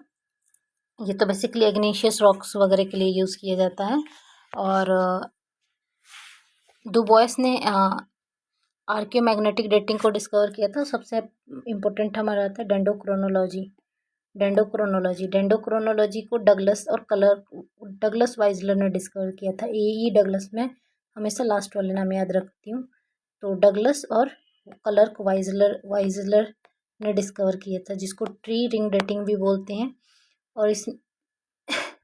ये तो बेसिकली एग्नीशियस रॉक्स वगैरह के लिए यूज़ किया जाता है। और डुबॉइस ने आर्कियोमैग्नेटिक डेटिंग को डिस्कवर किया था। सबसे इम्पोर्टेंट हमारा आता है डेंडोक्रोनोलॉजी को डगलस वाइजलर ने डिस्कवर किया था। डगलस में हमेशा लास्ट वाले नाम याद रखती हूँ, तो डगलस और क्लर्क वाइजलर ने डिस्कवर किया था, जिसको ट्री रिंग डेटिंग भी बोलते हैं। और इस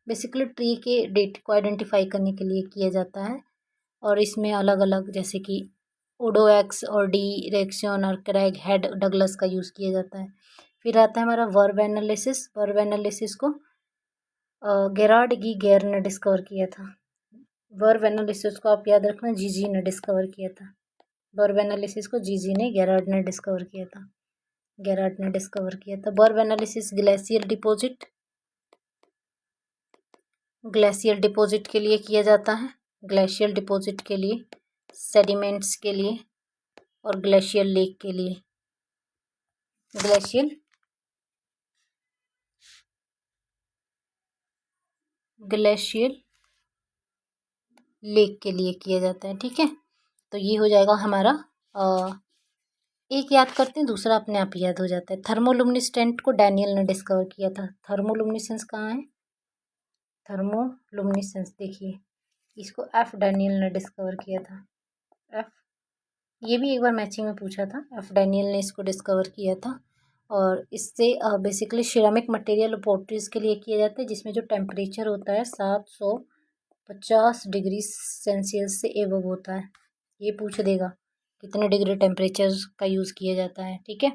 बेसिकली ट्री के डेट को आइडेंटिफाई करने के लिए किया जाता है। और इसमें अलग अलग जैसे कि ओडोएक्स और डिरेक्शन और क्रैग हेड डगलस का यूज़ किया जाता है। फिर आता है हमारा वर्ब एनालिसिस को गेरार्ड गी गेर ने डिस्कवर किया था। वर्ब एनालिसिस को आप याद रखना, जीजी ने डिस्कवर किया था। वर्ब एनालिसिस को जीजी ने गेरार्ड ने डिस्कवर किया था। वर्ब एनालिसिस ग्लेशियल डिपॉजिट के लिए किया जाता है, ग्लेशियल डिपॉजिट के लिए, सेडिमेंट्स के लिए और ग्लेशियल लेक के लिए, ग्लेशियल लेक के लिए किया जाता है, ठीक है। तो ये हो जाएगा हमारा एक याद करते हैं, दूसरा अपने आप याद हो जाता है। थर्मोलुमिनिस्टेंट को डैनियल ने डिस्कवर किया था। थर्मोलुमिनिसेंस कहाँ है? थर्मोलुमिनिसेंस देखिए, इसको एफ डैनियल ने डिस्कवर किया था। एफ, ये भी एक बार मैचिंग में पूछा था। एफ डैनियल ने इसको डिस्कवर किया था। और इससे बेसिकली सिरेमिक मटेरियल पोट्रीज के लिए किया जाता है, जिसमें जो टेम्परेचर होता है 750 डिग्री सेल्सियस से एबव होता है। ये पूछ देगा कितने डिग्री टेम्परेचर का यूज़ किया जाता है। ठीक है।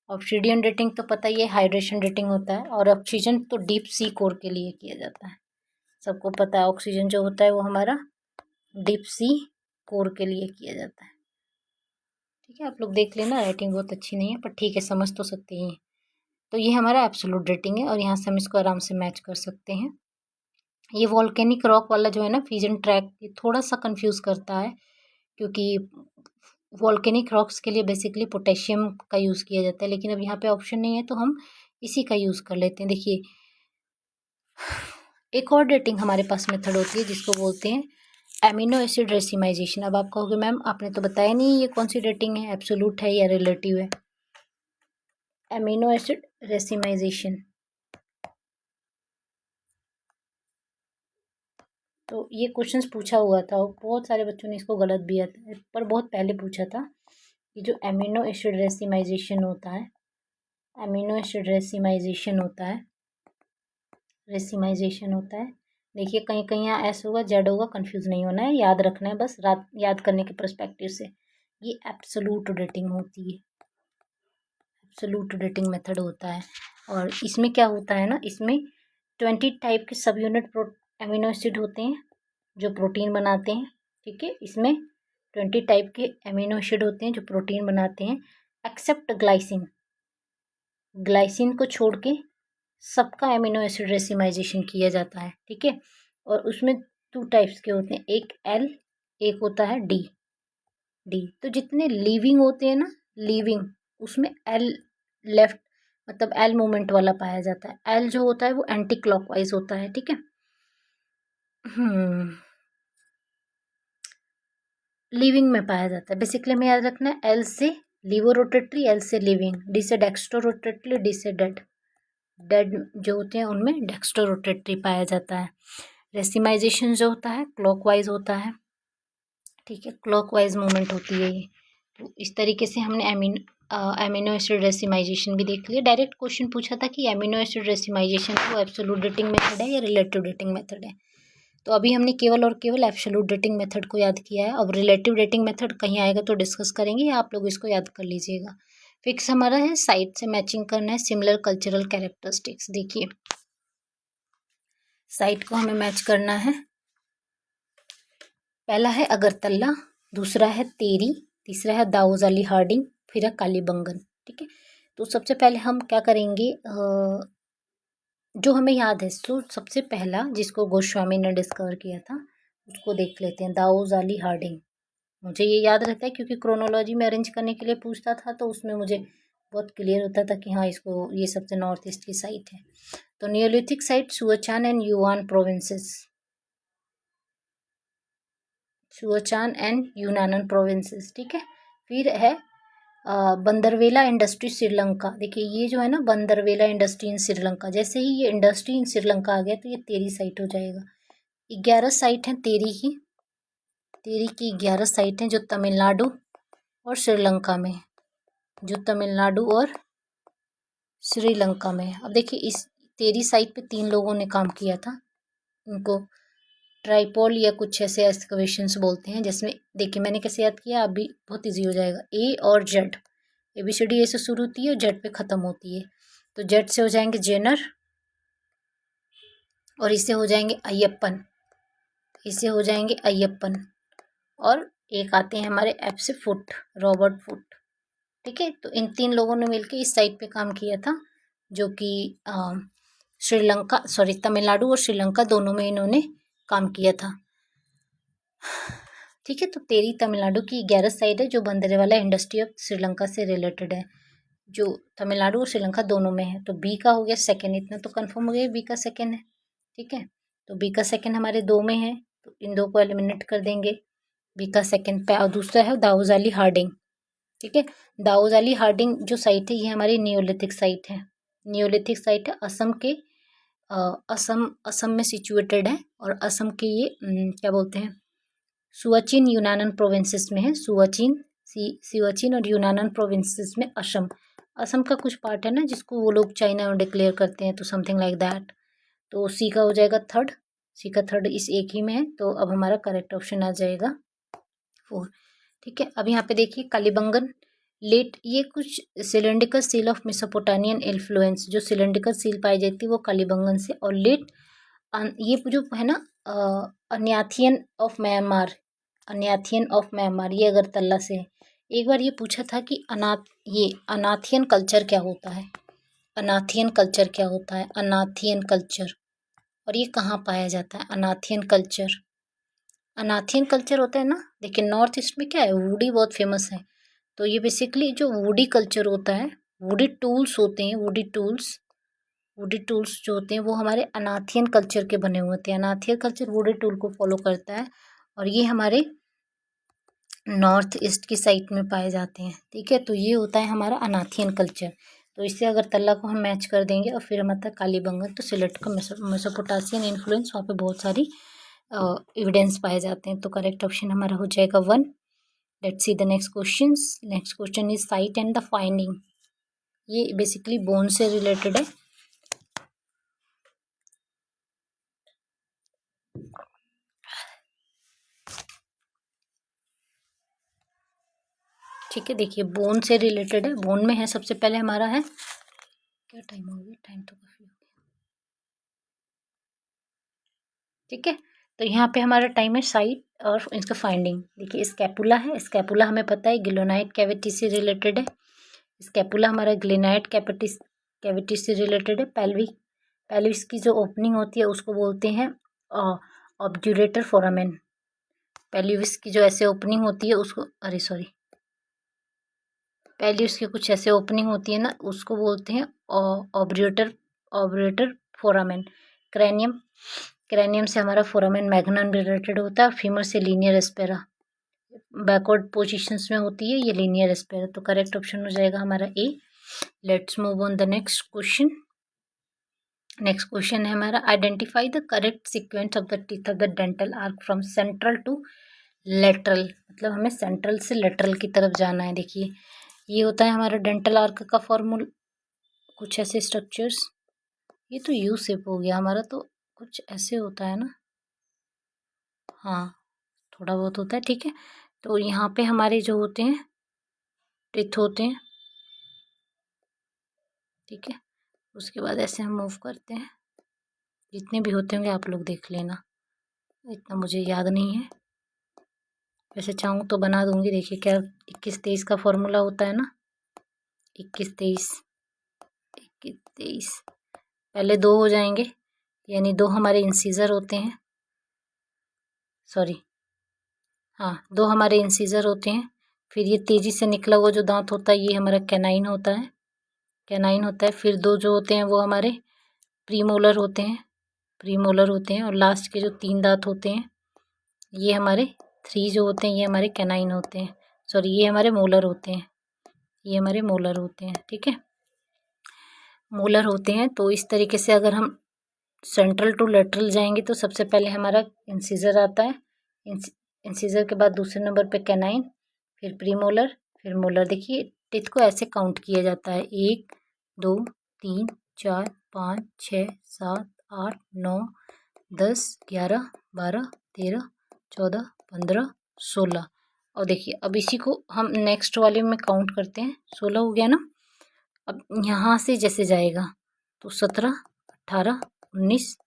ऑब्सीडियन डेटिंग तो पता ही है, हाइड्रेशन डेटिंग होता है। और ऑक्सीजन तो डीप सी कोर के लिए किया जाता है, सबको पता है। ऑक्सीजन जो होता है वो हमारा डीप सी कोर के लिए किया जाता है। ठीक है, आप लोग देख लेना, राइटिंग बहुत अच्छी नहीं है पर ठीक है, समझ तो सकते हैं। तो ये हमारा एब्सोल्यूट डेटिंग है और यहाँ से हम इसको आराम से मैच कर सकते हैं। ये वॉल्केनिक रॉक वाला जो है ना, फ्यूजन ट्रैक, ये थोड़ा सा कंफ्यूज करता है, क्योंकि वॉल्केनिक रॉक्स के लिए बेसिकली पोटेशियम का यूज़ किया जाता है, लेकिन अब यहाँ पे ऑप्शन नहीं है तो हम इसी का यूज़ कर लेते हैं। देखिए, एक और डेटिंग हमारे पास मेथड होती है जिसको बोलते हैं एमिनो एसिड रेसिमाइजेशन। अब आप कहोगे मैम आपने तो बताया नहीं ये कौन सी डेटिंग है, एब्सोल्यूट है या रिलेटिव है। एमिनो एसिड रेसिमाइजेशन, तो ये क्वेश्चंस पूछा हुआ था और बहुत सारे बच्चों ने इसको गलत भी आता है, पर बहुत पहले पूछा था। ये जो एमिनो एसिड रेसिमाइजेशन होता है, एमिनो एसिड रेसिमाइजेशन होता है, रेसिमाइजेशन होता है। देखिए कहीं कहीं यहाँ एस होगा, जेड होगा, कंफ्यूज नहीं होना है, याद रखना है बस, रात याद करने के पर्सपेक्टिव से। ये एब्सोल्यूट डेटिंग होती है, एब्सोल्यूट डेटिंग मेथड होता है। और इसमें क्या होता है ना, इसमें 20 टाइप के सब यूनिट एमिनो एसिड होते हैं जो प्रोटीन बनाते हैं। ठीक है, इसमें 20 टाइप के एमिनो एसिड होते हैं जो प्रोटीन बनाते हैं, एक्सेप्ट ग्लाइसिन। ग्लाइसिन को छोड़ के सबका एमिनो एसिड रेसिमाइजेशन किया जाता है। ठीक है, और उसमें 2 टाइप्स के होते हैं, एक एल, एक होता है डी। तो जितने लिविंग होते हैं ना, लिविंग, उसमें एल लेफ्ट, मतलब एल मोमेंट वाला पाया जाता है। एल जो होता है वो एंटी क्लॉकवाइज होता है। ठीक है, लिविंग में पाया जाता है। बेसिकली हमें याद रखना है, एल से लिवो रोटेटरी, एल से लिविंग, डी से डेक्स्ट्रो रोटेटरी, डी से डेड। डेड जो होते हैं उनमें डेक्स्ट्रो रोटेटरी पाया जाता है। रेसिमाइजेशन जो होता है क्लॉकवाइज होता है। ठीक है, क्लॉकवाइज मूवमेंट होती है ये। तो इस तरीके से हमने एमिनो एसिड रेसिमाइजेशन भी देख लिया। डायरेक्ट क्वेश्चन पूछा था कि एमिनो एसिड रेसिमाइजेशन वो एब्सोल्यूट डेटिंग मेथड है या रिलेटिव डेटिंग मेथड है। तो अभी हमने केवल और केवल एब्सोल्यूट डेटिंग मेथड को याद किया है। अब रिलेटिव डेटिंग मेथड कहीं आएगा तो डिस्कस करेंगे, या आप लोग इसको याद कर लीजिएगा। फिक्स हमारा है साइट से मैचिंग करना है, सिमिलर कल्चरल कैरेक्टरिस्टिक्स। देखिए साइट को हमें मैच करना है। पहला है अगरतला, दूसरा है तेरी, तीसरा है दाऊद अली हार्डिंग, फिर है कालीबंगन। ठीक है, तो सबसे पहले हम क्या करेंगे, जो हमें याद है, तो सबसे पहला जिसको गोस्वामी ने डिस्कवर किया था उसको देख लेते हैं, दाऊद अली हार्डिंग। मुझे ये याद रहता है क्योंकि क्रोनोलॉजी में अरेंज करने के लिए पूछता था, तो उसमें मुझे बहुत क्लियर होता था कि हाँ इसको, ये सबसे नॉर्थ ईस्ट की साइट है। तो neolithic site Sichuan and Yunnan provinces, Sichuan and Yunnan provinces. ठीक है, फिर है बंदरवेला इंडस्ट्री श्रीलंका। देखिए ये जो है ना बंदरवेला इंडस्ट्री इन श्रीलंका, जैसे ही ये इंडस्ट्री इन श्रीलंका आ गया तो ये तेरी साइट हो जाएगा। 11 साइट हैं तेरी की 11 साइट हैं जो तमिलनाडु और श्रीलंका में, जो तमिलनाडु और श्रीलंका में। अब देखिए इस तेरी साइट पे 3 लोगों ने काम किया था, उनको ट्राइपॉल या कुछ ऐसे एक्सकवेशंस बोलते हैं। जिसमें देखिए मैंने कैसे याद किया, अभी बहुत इजी हो जाएगा। ए और जेड, ABCD ए से शुरू होती है और जेड पे ख़त्म होती है। तो जेड से हो जाएंगे जेनर, और इससे हो जाएंगे अय्यप्पन, इससे हो जाएंगे अय्यप्पन, और एक आते हैं हमारे एफ से फुट, रॉबर्ट फुट। ठीक है, तो इन 3 लोगों ने मिलकर इस साइट पे काम किया था, जो कि श्रीलंका, सॉरी तमिलनाडु और श्रीलंका दोनों में इन्होंने काम किया था। ठीक है, तो तेरी तमिलनाडु की 11 साइट है जो बंदरवाला इंडस्ट्री ऑफ श्रीलंका से रिलेटेड है, जो तमिलनाडु और श्रीलंका दोनों में है। तो बी का हो गया सेकेंड, इतना तो कंफर्म हो गया बी का सेकेंड है। ठीक है, तो बी का सेकेंड हमारे 2 में है, तो इन 2 को एलिमिनेट कर देंगे। बी का सेकेंड पे, और दूसरा है दाऊद अली हार्डिंग। ठीक है। दाऊजाली हार्डिंग जो साइट है ये हमारी नियोलिथिक साइट है। नियोलिथिक साइट है असम के असम में सिचुएटेड है और असम के ये क्या बोलते हैं सियाचिन यूनानन प्रोविंसेस में है। सियाचिन और यूनानन प्रोविंसेस में असम का कुछ पार्ट है ना जिसको वो लोग चाइना में डिक्लेयर करते हैं, तो समथिंग लाइक दैट। तो सी का हो जाएगा थर्ड, सी का थर्ड इस एक ही में है। तो अब हमारा करेक्ट ऑप्शन आ जाएगा 4। ठीक है। अब यहाँ पे देखिए कालीबंगन लेट, ये कुछ cylindrical seal of Mesopotamian influence, जो सिलेंड्रिकल सील पाई जाती है वो कालीबंगन से। और लेट ये जो है ना अन्याथियन ऑफ म्यांमार, अन्याथियन ऑफ म्यांमार ये अगरतला से है। एक बार ये पूछा था कि अनाथियन कल्चर क्या होता है, अनाथियन कल्चर क्या होता है, अनाथियन कल्चर, और ये कहाँ पाया जाता है अनाथियन कल्चर। अनाथियन कल्चर होता है ना, लेकिन नॉर्थ ईस्ट में क्या है वुडी बहुत फेमस है। तो ये बेसिकली जो वुडी कल्चर होता है, वुडी टूल्स होते हैं, वुडी टूल्स जो होते हैं वो हमारे अनाथियन कल्चर के बने हुए होते हैं। अनाथियन कल्चर वुडी टूल को फॉलो करता है और ये हमारे नॉर्थ ईस्ट की साइड में पाए जाते हैं। ठीक है। तो ये होता है हमारा अनाथियन कल्चर। तो इससे अगर तल्ला को हम मैच कर देंगे और फिर हमारा कालीबंगन, तो सिलेक्ट का मेसोपोटामियन इन्फ्लुएंस, वहाँ पे बहुत सारी एविडेंस पाए जाते हैं। तो करेक्ट ऑप्शन हमारा हो जाएगा 1। Let's see the next question. Next question is site and the finding. ये बेसिकली बोन से रिलेटेड है। ठीक है। देखिए बोन से रिलेटेड है, बोन में है। सबसे पहले हमारा है, क्या टाइम हो गया, टाइम तो काफी हो गया। ठीक है। तो यहाँ पे हमारा टाइम है साइट और इसका फाइंडिंग। देखिए स्कैपुला है, स्कैपुला हमें पता है ग्लेनोइड कैविटी से रिलेटेड है। स्कैपुला हमारा ग्लेनोइड कैविटी से रिलेटेड है। पेल्विस की जो ओपनिंग होती है उसको बोलते हैं ऑब्ट्यूरेटर फोरामेन। पेल्विस की जो ऐसे ओपनिंग होती है उसको, पेल्विस की कुछ ऐसे ओपनिंग होती है ना उसको बोलते हैं ऑब्ट्यूरेटर फोरामेन। क्रेनियम से हमारा फोरामेन मैग्नम रिलेटेड होता है। फीमर से लीनियर एस्पेरा, बैकवर्ड पोजीशंस में होती है ये लीनियर एस्पेरा। तो करेक्ट ऑप्शन हो जाएगा हमारा A. Let's move on the next question. Next question है हमारा identify the correct sequence of the teeth of the dental arch from central to lateral. मतलब हमें सेंट्रल से लेटरल की तरफ जाना है। देखिए ये होता है हमारा डेंटल आर्क का फॉर्मूला, कुछ ऐसे स्ट्रक्चर्स। ये तो यू शेप हो गया हमारा, तो कुछ ऐसे होता है ना, हाँ थोड़ा बहुत होता है। ठीक है। तो यहाँ पे हमारे जो होते हैं टिथ होते हैं। ठीक है। उसके बाद ऐसे हम मूव करते हैं, जितने भी होते होंगे आप लोग देख लेना, इतना मुझे याद नहीं है। वैसे चाहूँ तो बना दूंगी। देखिए क्या 21-23 का फॉर्मूला होता है ना, 21-23 पहले 2 हो जाएंगे, यानी 2 हमारे इंसीजर होते हैं, हाँ 2 हमारे इंसीजर होते हैं। फिर ये तेजी से निकला हुआ जो दांत होता है ये हमारा कैनाइन होता है। फिर 2 जो होते हैं वो हमारे प्रीमोलर होते हैं और लास्ट के जो 3 दांत होते हैं ये हमारे 3 जो होते हैं ये हमारे कैनाइन होते हैं, ये हमारे मोलर होते हैं, ठीक है मोलर होते हैं। तो इस तरीके से अगर हम सेंट्रल टू लेटरल जाएंगे तो सबसे पहले हमारा इंसीजर आता है, इंसीजर के बाद दूसरे नंबर पे कैनाइन, फिर प्रीमोलर, फिर मोलर। देखिए टिथ को ऐसे काउंट किया जाता है 1 2 3 4 5 6 7 8 9 10 11 12 13 14 15 16। और देखिए अब इसी को हम नेक्स्ट वाले में काउंट करते हैं, 16 हो गया ना। अब यहाँ से जैसे जाएगा तो 17 18 19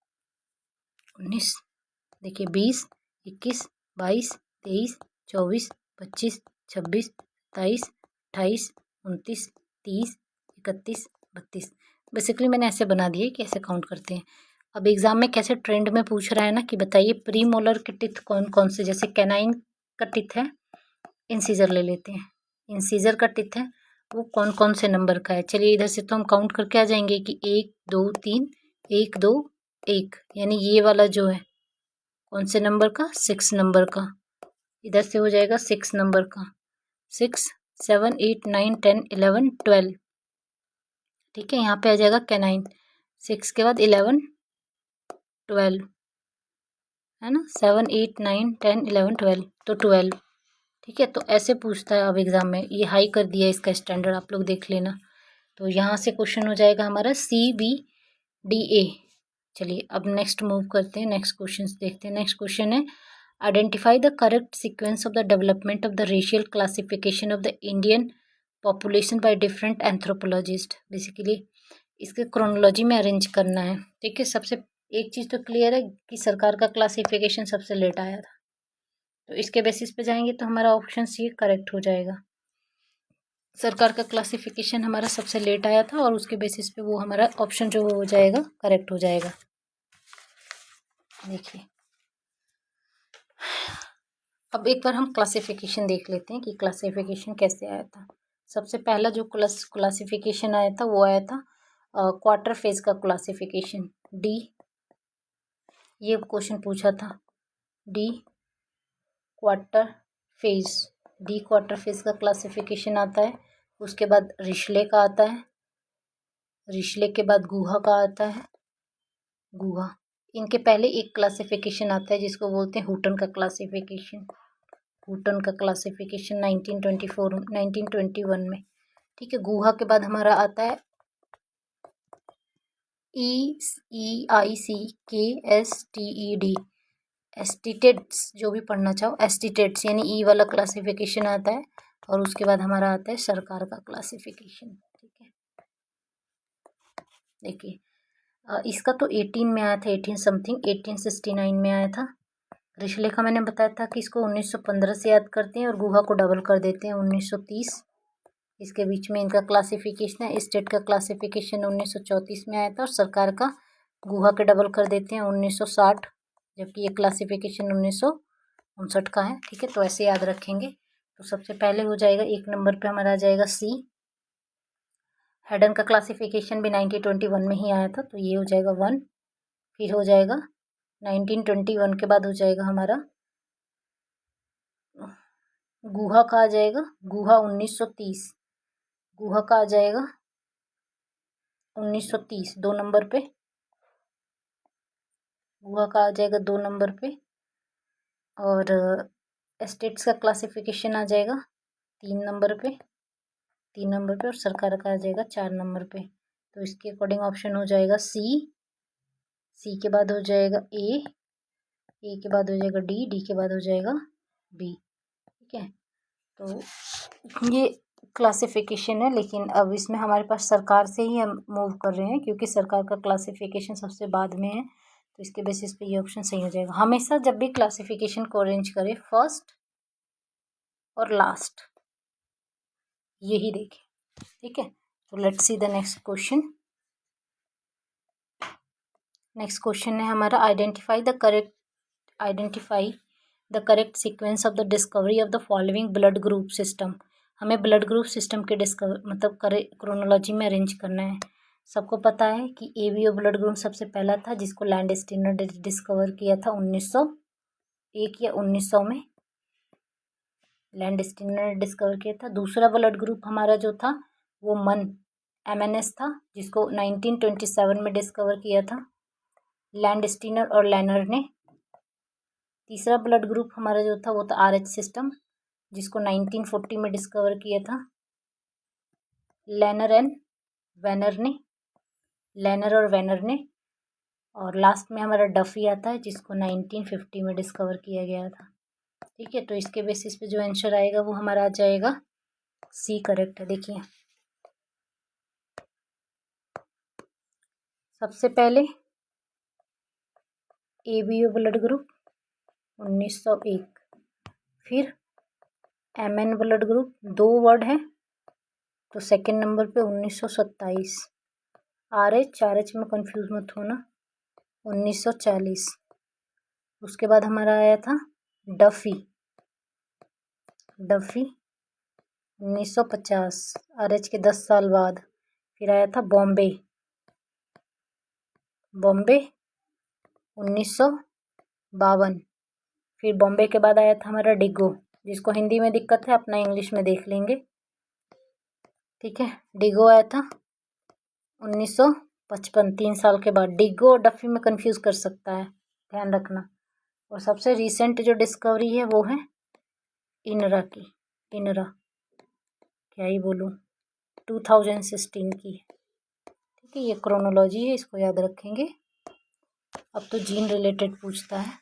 देखिए 20 21 22 23 24 25 26 27 28 29 30 31 32। बेसिकली मैंने ऐसे बना दिए कि ऐसे काउंट करते हैं। अब एग्जाम में कैसे ट्रेंड में पूछ रहा है ना कि बताइए प्री मोलर के टिथ कौन कौन से, जैसे कैनाइन का टिथ है, इंसीजर ले लेते हैं, इंसीजर का टिथ है वो कौन कौन से नंबर का है। चलिए इधर से तो हम काउंट करके आ जाएंगे कि 1 2 3 1 2 1, यानी ये वाला जो है कौन से नंबर का, 6 नंबर का। इधर से हो जाएगा 6 नंबर का, 6 7, 8, 9, 10, 11, 12। ठीक है, यहाँ पे आ जाएगा कैनाइन। 6 के बाद 11, 12 है ना। 7, 8, 9, 10, 11, 12 तो 12। ठीक है, तो ऐसे पूछता है अब एग्जाम में। ये हाई कर दिया इसका स्टैंडर्ड, आप लोग देख लेना। तो यहाँ से क्वेश्चन हो जाएगा हमारा CBDA। चलिए अब नेक्स्ट मूव करते हैं, नेक्स्ट क्वेश्चन देखते हैं। नेक्स्ट क्वेश्चन है identify the correct sequence of the development of the racial classification of the Indian population by different anthropologist. Basically इसके क्रोनोलॉजी में अरेंज करना है। ठीक है, सबसे एक चीज़ तो क्लियर है कि सरकार का क्लासिफिकेशन सबसे लेट आया था, तो इसके बेसिस पे जाएंगे तो हमारा ऑप्शन सी करेक्ट हो जाएगा। सरकार का क्लासिफिकेशन हमारा सबसे लेट आया था और उसके बेसिस पे वो हमारा ऑप्शन जो हो जाएगा करेक्ट हो जाएगा। देखिए अब एक बार हम क्लासिफिकेशन देख लेते हैं कि क्लासिफिकेशन कैसे आया था। सबसे पहला जो क्लासिफिकेशन आया था वो आया था क्वार्टर फेज का क्लासिफिकेशन डी। ये क्वेश्चन पूछा था D quarter phase. D quarter phase का क्लासिफिकेशन आता है। उसके बाद रिश्ले का आता है। रिश्ले के बाद गुहा का आता है। गुहा इनके पहले एक क्लासिफिकेशन आता है जिसको बोलते हैं हुटन का क्लासिफिकेशन। हुटन का क्लासिफिकेशन 1921 में। ठीक है, गुहा के बाद हमारा आता है EICKSTED एस्टिटेट्स। जो भी पढ़ना चाहो एस्टिटेट्स यानी ई वाला क्लासिफिकेशन आता है। और उसके बाद हमारा आता है सरकार का क्लासिफिकेशन। ठीक है, देखिए इसका तो 18 में आया था, 18 समथिंग 1869 में आया था। रिश्ले का मैंने बताया था कि इसको 1915 से याद करते हैं और गुहा को डबल कर देते हैं 1930। इसके बीच में इनका क्लासिफिकेशन है। स्टेट का क्लासिफिकेशन 1934 में आया था और सरकार का गुहा के डबल कर देते हैं 1960, जबकि ये क्लासिफिकेशन 1959 का है। ठीक है, तो ऐसे याद रखेंगे। तो सबसे पहले हो जाएगा एक नंबर पे हमारा आ जाएगा सी। हेडन का क्लासिफिकेशन भी 1921 में ही आया था, तो ये हो जाएगा 1। फिर हो जाएगा 1921 के बाद हो जाएगा हमारा गुहा का आ जाएगा। गुहा 1930। गुहा का आ जाएगा 1930 2 नंबर पे। गुहा का आ जाएगा 2 नंबर पे। और स्टेट्स का क्लासिफिकेशन आ जाएगा 3 नंबर पे। 3 नंबर पे और सरकार का आ जाएगा 4 नंबर पे। तो इसके अकॉर्डिंग ऑप्शन हो जाएगा सी। सी के बाद हो जाएगा ए के बाद हो जाएगा डी के बाद हो जाएगा बी। ठीक है, तो ये क्लासिफिकेशन है, लेकिन अब इसमें हमारे पास सरकार से ही हम मूव कर रहे हैं क्योंकि सरकार का क्लासिफिकेशन सबसे बाद में है। तो इसके बेसिस पे ये ऑप्शन सही हो जाएगा। हमेशा जब भी क्लासिफिकेशन को अरेंज करें फर्स्ट और लास्ट यही देखें। ठीक है, तो let's see the next question. Next question है हमारा identify the correct sequence of the discovery of the following blood group system. हमें ब्लड ग्रुप सिस्टम के क्रोनोलॉजी में अरेंज करना है। सबको पता है कि ABO ब्लड ग्रुप सबसे पहला था जिसको लैंडस्टीनर ने डिस्कवर किया था 1901 या 1900 में। लैंडस्टीनर ने डिस्कवर किया था। दूसरा ब्लड ग्रुप हमारा जो था वो MNS था जिसको 1927 में डिस्कवर किया था लैंडस्टीनर और लैनर ने। तीसरा ब्लड ग्रुप हमारा जो था वो था RH सिस्टम जिसको 1940 में डिस्कवर किया था लैनर और वेनर ने। और लास्ट में हमारा डफी आता है जिसको 1950 में डिस्कवर किया गया था। ठीक है, तो इसके बेसिस पे जो आंसर आएगा वो हमारा आ जाएगा सी करेक्ट है। देखिए सबसे पहले ABO ब्लड ग्रुप 1901, फिर MN ब्लड ग्रुप 2 वर्ड है तो सेकंड नंबर पे 1927। RH में कंफ्यूज मत होना 1940। उसके बाद हमारा आया था डफी 1950 RH के 10 साल बाद। फिर आया था बॉम्बे 1952। फिर बॉम्बे के बाद आया था हमारा डिगो जिसको हिंदी में दिक्कत है अपना इंग्लिश में देख लेंगे ठीक है। डिगो आया था 1955, 3 साल के बाद। डिगो और डफी में कंफ्यूज कर सकता है, ध्यान रखना। और सबसे रिसेंट जो डिस्कवरी है वो है इनरा की। इनरा क्या ही बोलूँ, 2016 की। ठीक है, ये क्रोनोलॉजी है, इसको याद रखेंगे। अब तो जीन रिलेटेड पूछता है।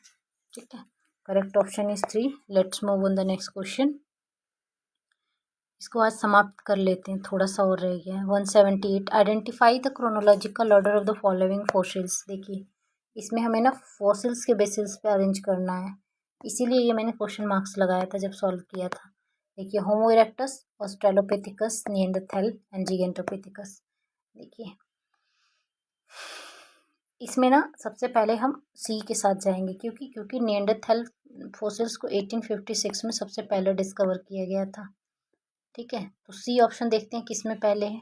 ठीक है, correct option is 3। Let's move on the next question. इसको आज समाप्त कर लेते हैं, थोड़ा सा और रह गया है। 178, identify the chronological order of the following fossils. देखिए, इसमें हमें ना फॉसिल्स के बेसिस पे अरेंज करना है, इसीलिए ये मैंने क्वेश्चन मार्क्स लगाया था जब सॉल्व किया था। देखिए, होमो इरेक्टस, ऑस्ट्रेलोपिथिकस, निएंडरथैल एंड जिगेंटोपिथिकस। देखिए, इसमें ना सबसे पहले हम सी के साथ जाएंगे, क्योंकि निएंडरथैल फॉसिल्स को 1856 में सबसे पहले डिस्कवर किया गया था। ठीक है, तो सी ऑप्शन देखते हैं किस में पहले है,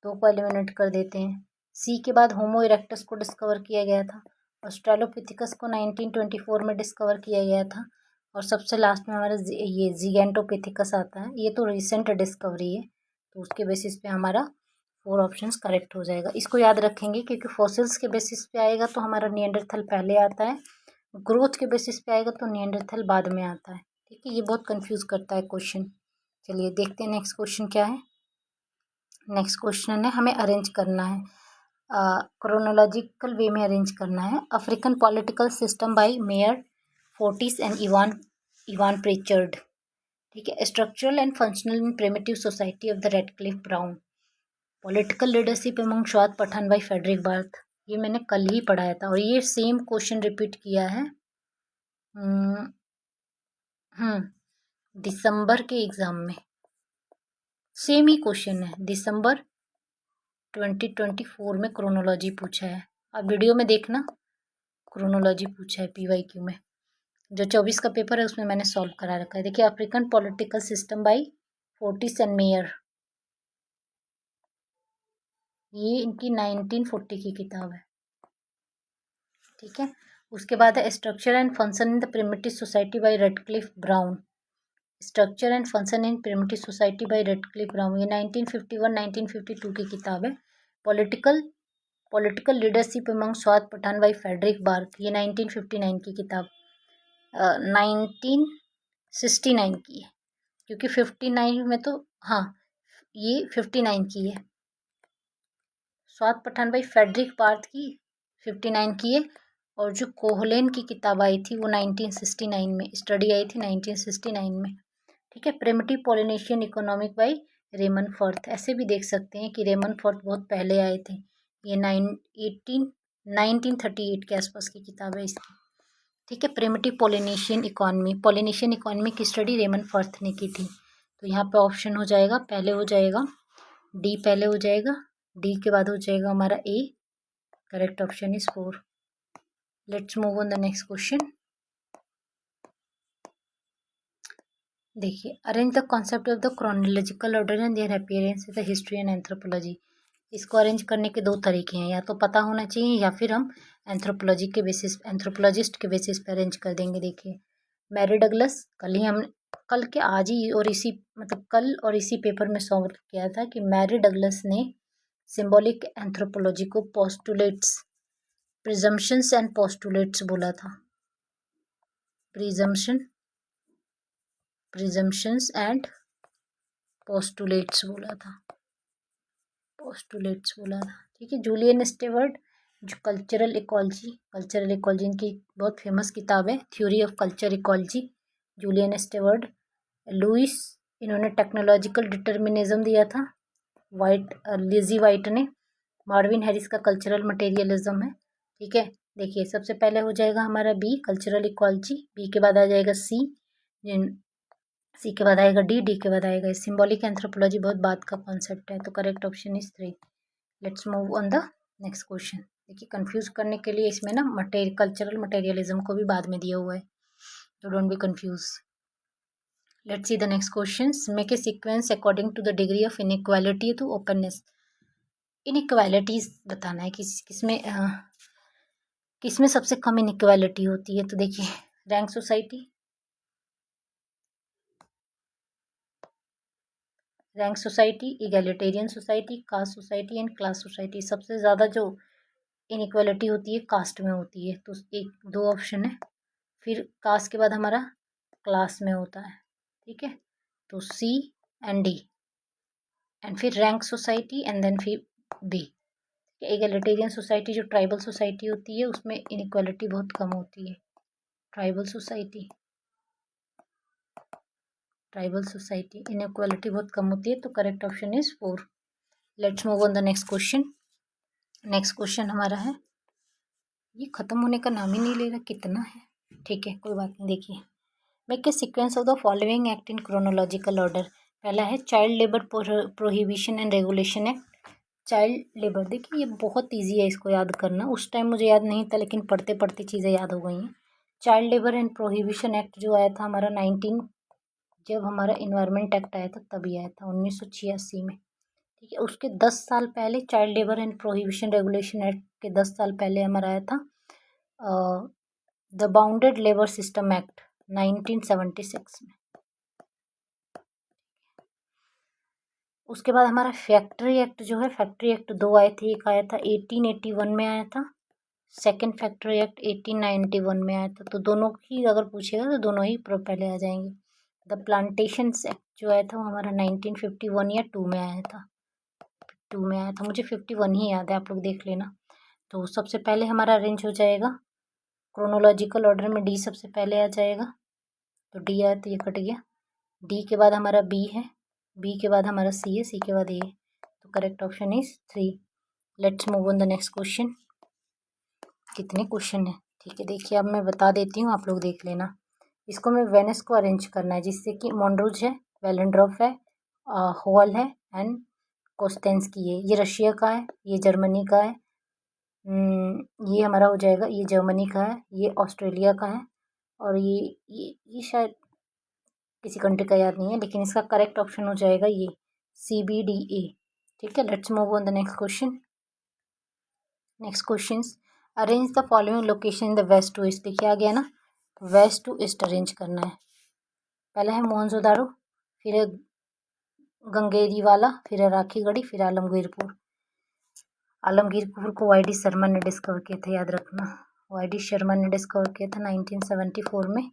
दो को एलिमिनेट कर देते हैं। सी के बाद होमो इरेक्टस को डिस्कवर किया गया था, ऑस्ट्रेलोपिथिकस को 1924 में डिस्कवर किया गया था, और सबसे लास्ट में हमारा ये जिगेंटोपिथिकस आता है। ये तो रिसेंट डिस्कवरी है, तो उसके बेसिस पे हमारा 4 ऑप्शंस करेक्ट हो जाएगा। इसको याद रखेंगे, क्योंकि फॉसिल्स के बेसिस पे आएगा तो हमारा निएंडरथल पहले आता है, ग्रोथ के बेसिस पे आएगा तो निएंडरथल बाद में आता है। ठीक है, ये बहुत कंफ्यूज करता है क्वेश्चन। चलिए देखते हैं नेक्स्ट क्वेश्चन क्या है। नेक्स्ट क्वेश्चन है, हमें अरेंज करना है, क्रोनोलॉजिकल वे में अरेंज करना है। African political system by Meyer Fortes and Evan Pritchard. ठीक है, structural and functional in primitive society of the Radcliffe Brown. Political leadership among Swat Pathan by Fredrik Barth. ये मैंने कल ही पढ़ाया था, और ये सेम क्वेश्चन रिपीट किया है दिसंबर के एग्जाम में। सेम ही क्वेश्चन है, दिसंबर 2024 में क्रोनोलॉजी पूछा है। अब वीडियो में देखना, क्रोनोलॉजी पूछा है PYQ में। जो 24 का पेपर है उसमें मैंने सॉल्व करा रखा है। देखिए, African political system bye Fortis and mayor, ये इनकी 1940 की किताब है। ठीक है, उसके बाद है structure and function in the primitive society by Radcliffe Brown. Structure and function in primitive society by Radcliffe Brown, ये 1951-1952 की किताब है। Political leadership among Swat Pathan by Fredrik Barth, ये 1959 की किताब 1969 की है, क्योंकि 59 में तो हाँ, ये 59 की है। Swat Pathan by Fredrik Barth की 59 की है, और जो कोहलेन की किताब आई थी वो 1969 में, स्टडी आई थी 1969 में। ठीक है, primitive Polynesian economic by Raymond Firth. ऐसे भी देख सकते हैं कि रेमन फर्थ बहुत पहले आए थे। ये 1938 के आसपास की किताब है इसकी। ठीक है, प्रिमिटिव पॉलिनेशियन इकोनॉमी की स्टडी रेमन फर्थ ने की थी। तो यहाँ पे ऑप्शन हो जाएगा, पहले हो जाएगा डी, पहले हो जाएगा डी के बाद हो जाएगा हमारा A. Correct option is 4। Let's move on the next question. देखिए, arrange the concept of the chronological order and their appearance in the history and anthropology. इसको अरेंज करने के दो तरीके हैं, या तो पता होना चाहिए या फिर हम एंथ्रोपोलॉजिस्ट के बेसिस पे अरेंज कर देंगे। देखिए, मैरी डगलस, कल के आज ही और इसी मतलब कल और इसी पेपर में सॉल्व किया था कि मैरी डगलस ने सिंबॉलिक एंथ्रोपोलॉजी को पोस्टुलेट्स, प्रिजम्पशंस एंड पोस्टुलेट्स बोला था। प्रिजम्पशंस एंड पोस्टुलेट्स बोला था। ठीक है, जूलियन स्टेवर्ट, जो कल्चरल इकोलॉजी इनकी बहुत फेमस किताब है, theory of culture ecology, Julian Steward. Louis, इन्होंने टेक्नोलॉजिकल डिटर्मिनिज्म दिया था, लिजी वाइट ने। मार्विन हैरिस का कल्चरल मटेरियलिज्म है। ठीक है, देखिए, सबसे पहले हो जाएगा हमारा बी, कल्चरल इकोलॉजी, बी के बाद आ जाएगा सी के बाद आएगा डी के बाद आएगा सिंबॉलिक एंथ्रोपोलॉजी, बहुत बात का कॉन्सेप्ट है। तो correct option is 3। Let's move on the next question. देखिए, कंफ्यूज करने के लिए इसमें ना कल्चरल मटेरियलिज्म को भी बाद में दिया हुआ है, तो don't be confuse. Let's see the next question. Make a sequence according to the degree of inequality to openness. Inequalities बताना है किसमें सबसे कम इनइक्वालिटी होती है। तो देखिए, rank rank society, egalitarian society, caste society and class society. सबसे ज़्यादा जो इनइक्वालिटी होती है कास्ट में होती है, तो एक दो ऑप्शन है। फिर कास्ट के बाद हमारा क्लास में होता है, ठीक है, तो सी एंड डी, एंड फिर रैंक सोसाइटी एंड देन फिर बी। इगैलिटेरियन सोसाइटी जो ट्राइबल सोसाइटी होती है उसमें इनइक्वालिटी बहुत कम होती है। ट्राइबल सोसाइटी इनइक्वालिटी बहुत कम होती है, तो correct option is 4। Let's move on the next question. Next question हमारा है, ये खत्म होने का नाम ही नहीं ले रहा, कितना है, ठीक है कोई बात नहीं। देखिए, make a sequence of the following act in chronological order. पहला है child labour prohibition and regulation act. Child labour, देखिए ये बहुत ईजी है इसको याद करना, उस टाइम मुझे याद नहीं था लेकिन पढ़ते पढ़ते चीज़ें याद हो गई हैं। Child labour and prohibition act जो आया था हमारा जब हमारा इन्वायरमेंट एक्ट आया था तभी आया था 1986 में, ठीक है। उसके 10 साल पहले child labour and prohibition regulation act के 10 साल पहले हमारा आया था the bounded labour system act 1976 में। उसके बाद हमारा फैक्ट्री एक्ट जो है, फैक्ट्री एक्ट 2 आए थे, एक आया था 1881 में आया था, सेकेंड फैक्ट्री एक्ट 1891 में आया था। तो दोनों ही अगर पूछेगा तो दोनों ही पहले आ जाएंगे। द प्लांटेशंस एक्ट जो आया था वो हमारा 1951 या 2 में आया था, 2 में आया था, मुझे 51 ही याद है, आप लोग देख लेना। तो सबसे पहले हमारा अरेंज हो जाएगा क्रोनोलॉजिकल ऑर्डर में, डी सबसे पहले आ जाएगा, तो डी आया तो ये कट गया। डी के बाद हमारा बी है, बी के बाद हमारा सी है, सी के बाद ए, तो correct option is 3। Let's move on the next question. कितने क्वेश्चन है, ठीक है, देखिए अब मैं बता देती हूँ, आप लोग देख लेना। इसको मैं वेनिस को अरेंज करना है, जिससे कि मॉन्ड्रोज है, वेलेंड्रॉफ है, हॉल है एंड कोस्टेंस्की है। ये रशिया का है, ये जर्मनी का है, ये हमारा हो जाएगा, ये जर्मनी का है, ये ऑस्ट्रेलिया का है, और ये शायद किसी कंट्री का याद नहीं है, लेकिन इसका करेक्ट ऑप्शन हो जाएगा ये CBDA, ठीक है। Let's move on the next question. Next question, arrange the following location in the west to east. देखिए आ गया ना, वेस्ट टू ईस्ट अरेंज करना है। पहला है मोहनजोदारो, फिर है गंगेरीवाला, फिर है राखीगढ़ी, फिर आलमगीरपुर। आलमगीरपुर को YD शर्मा ने डिस्कवर किया था, याद रखना, YD शर्मा ने डिस्कवर किया था 1974 में,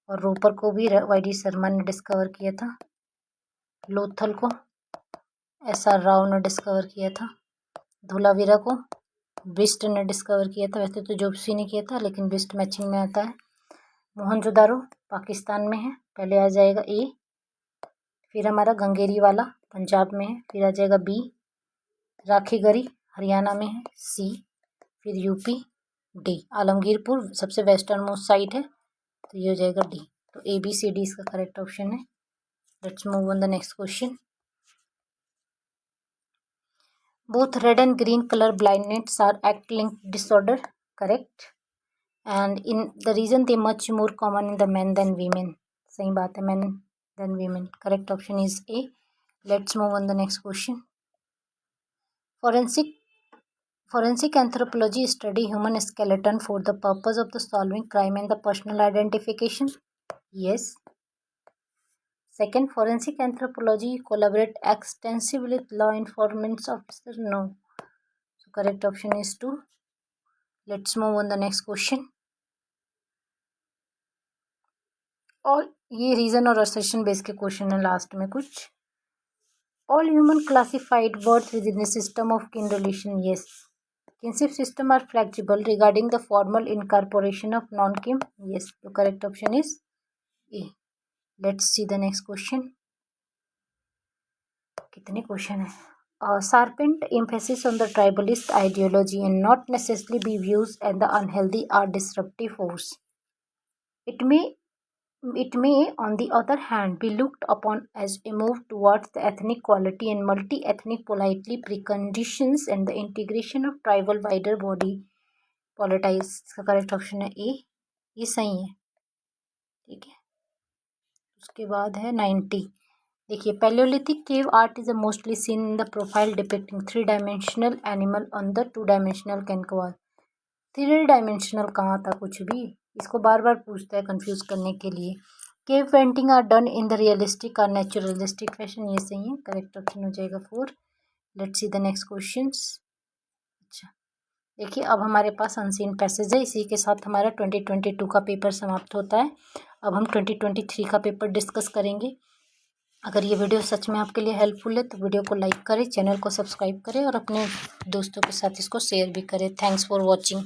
और रोपर को भी YD शर्मा ने डिस्कवर किया था। लोथल को SR राव ने डिस्कवर किया था। धोलावीरा को बिस्ट ने डिस्कवर किया था, वैसे तो जोप्सी ने किया था लेकिन बिस्ट मैचिंग में आता है। मोहनजोदारो पाकिस्तान में है, पहले आ जाएगा ए, फिर हमारा गंगेरीवाला पंजाब में है, फिर आ जाएगा बी, राखीगढ़ी हरियाणा में है, सी, फिर यूपी, डी। आलमगीरपुर सबसे वेस्टर्न मोस्ट साइड है, तो ये हो जाएगा डी। तो ABCD इसका करेक्ट ऑप्शन है। Let's move on the next question. Both red and green colour blindness are X linked disorder, correct, and in the region they much more common in the man than women. सही बात है, man than women, correct option is A. Let's move on the next question. Forensic anthropology study human skeleton for the purpose of the solving crime and the personal identification. Yes. Second, forensic anthropology collaborate extensively with law enforcement officers. No. So correct option is 2. Let's move on the next question. और ये reason और assertion base के question है last में कुछ। All human classified birth within the system of kin relation. Yes. Kinship system are flexible regarding the formal incorporation of non-kin. Yes, the correct option is A. Let's see the next question. कितने question है? Sharpened emphasis on the tribalist ideology and not necessarily be views and the unhealthy or disruptive force. It may, on the other hand, be looked upon as a move towards the ethnic quality and multi-ethnic politely preconditions and the integration of tribal wider body politics. इसका correct option है ए, ये सही है, ठीक है। उसके बाद है 90। देखिए, Palaeolithic cave art is mostly seen in the profile depicting 3-dimensional animal on the 2-dimensional canvas. 3 dimensional कहाँ था कुछ भी, इसको बार बार पूछता है कंफ्यूज करने के लिए। Cave painting are done in the realistic और नेचुरलिस्टिक फैशन, ये सही है, करेक्ट ऑप्शन हो जाएगा 4। Let's see the next questions. अच्छा देखिए, अब हमारे पास अनसीन पैसेज है, इसी के साथ हमारा 2022 का पेपर समाप्त होता है। अब हम 2023 का पेपर डिस्कस करेंगे। अगर ये वीडियो सच में आपके लिए हेल्पफुल है तो वीडियो को लाइक करें, चैनल को सब्सक्राइब करें और अपने दोस्तों के साथ इसको शेयर भी करें। Thanks for watching.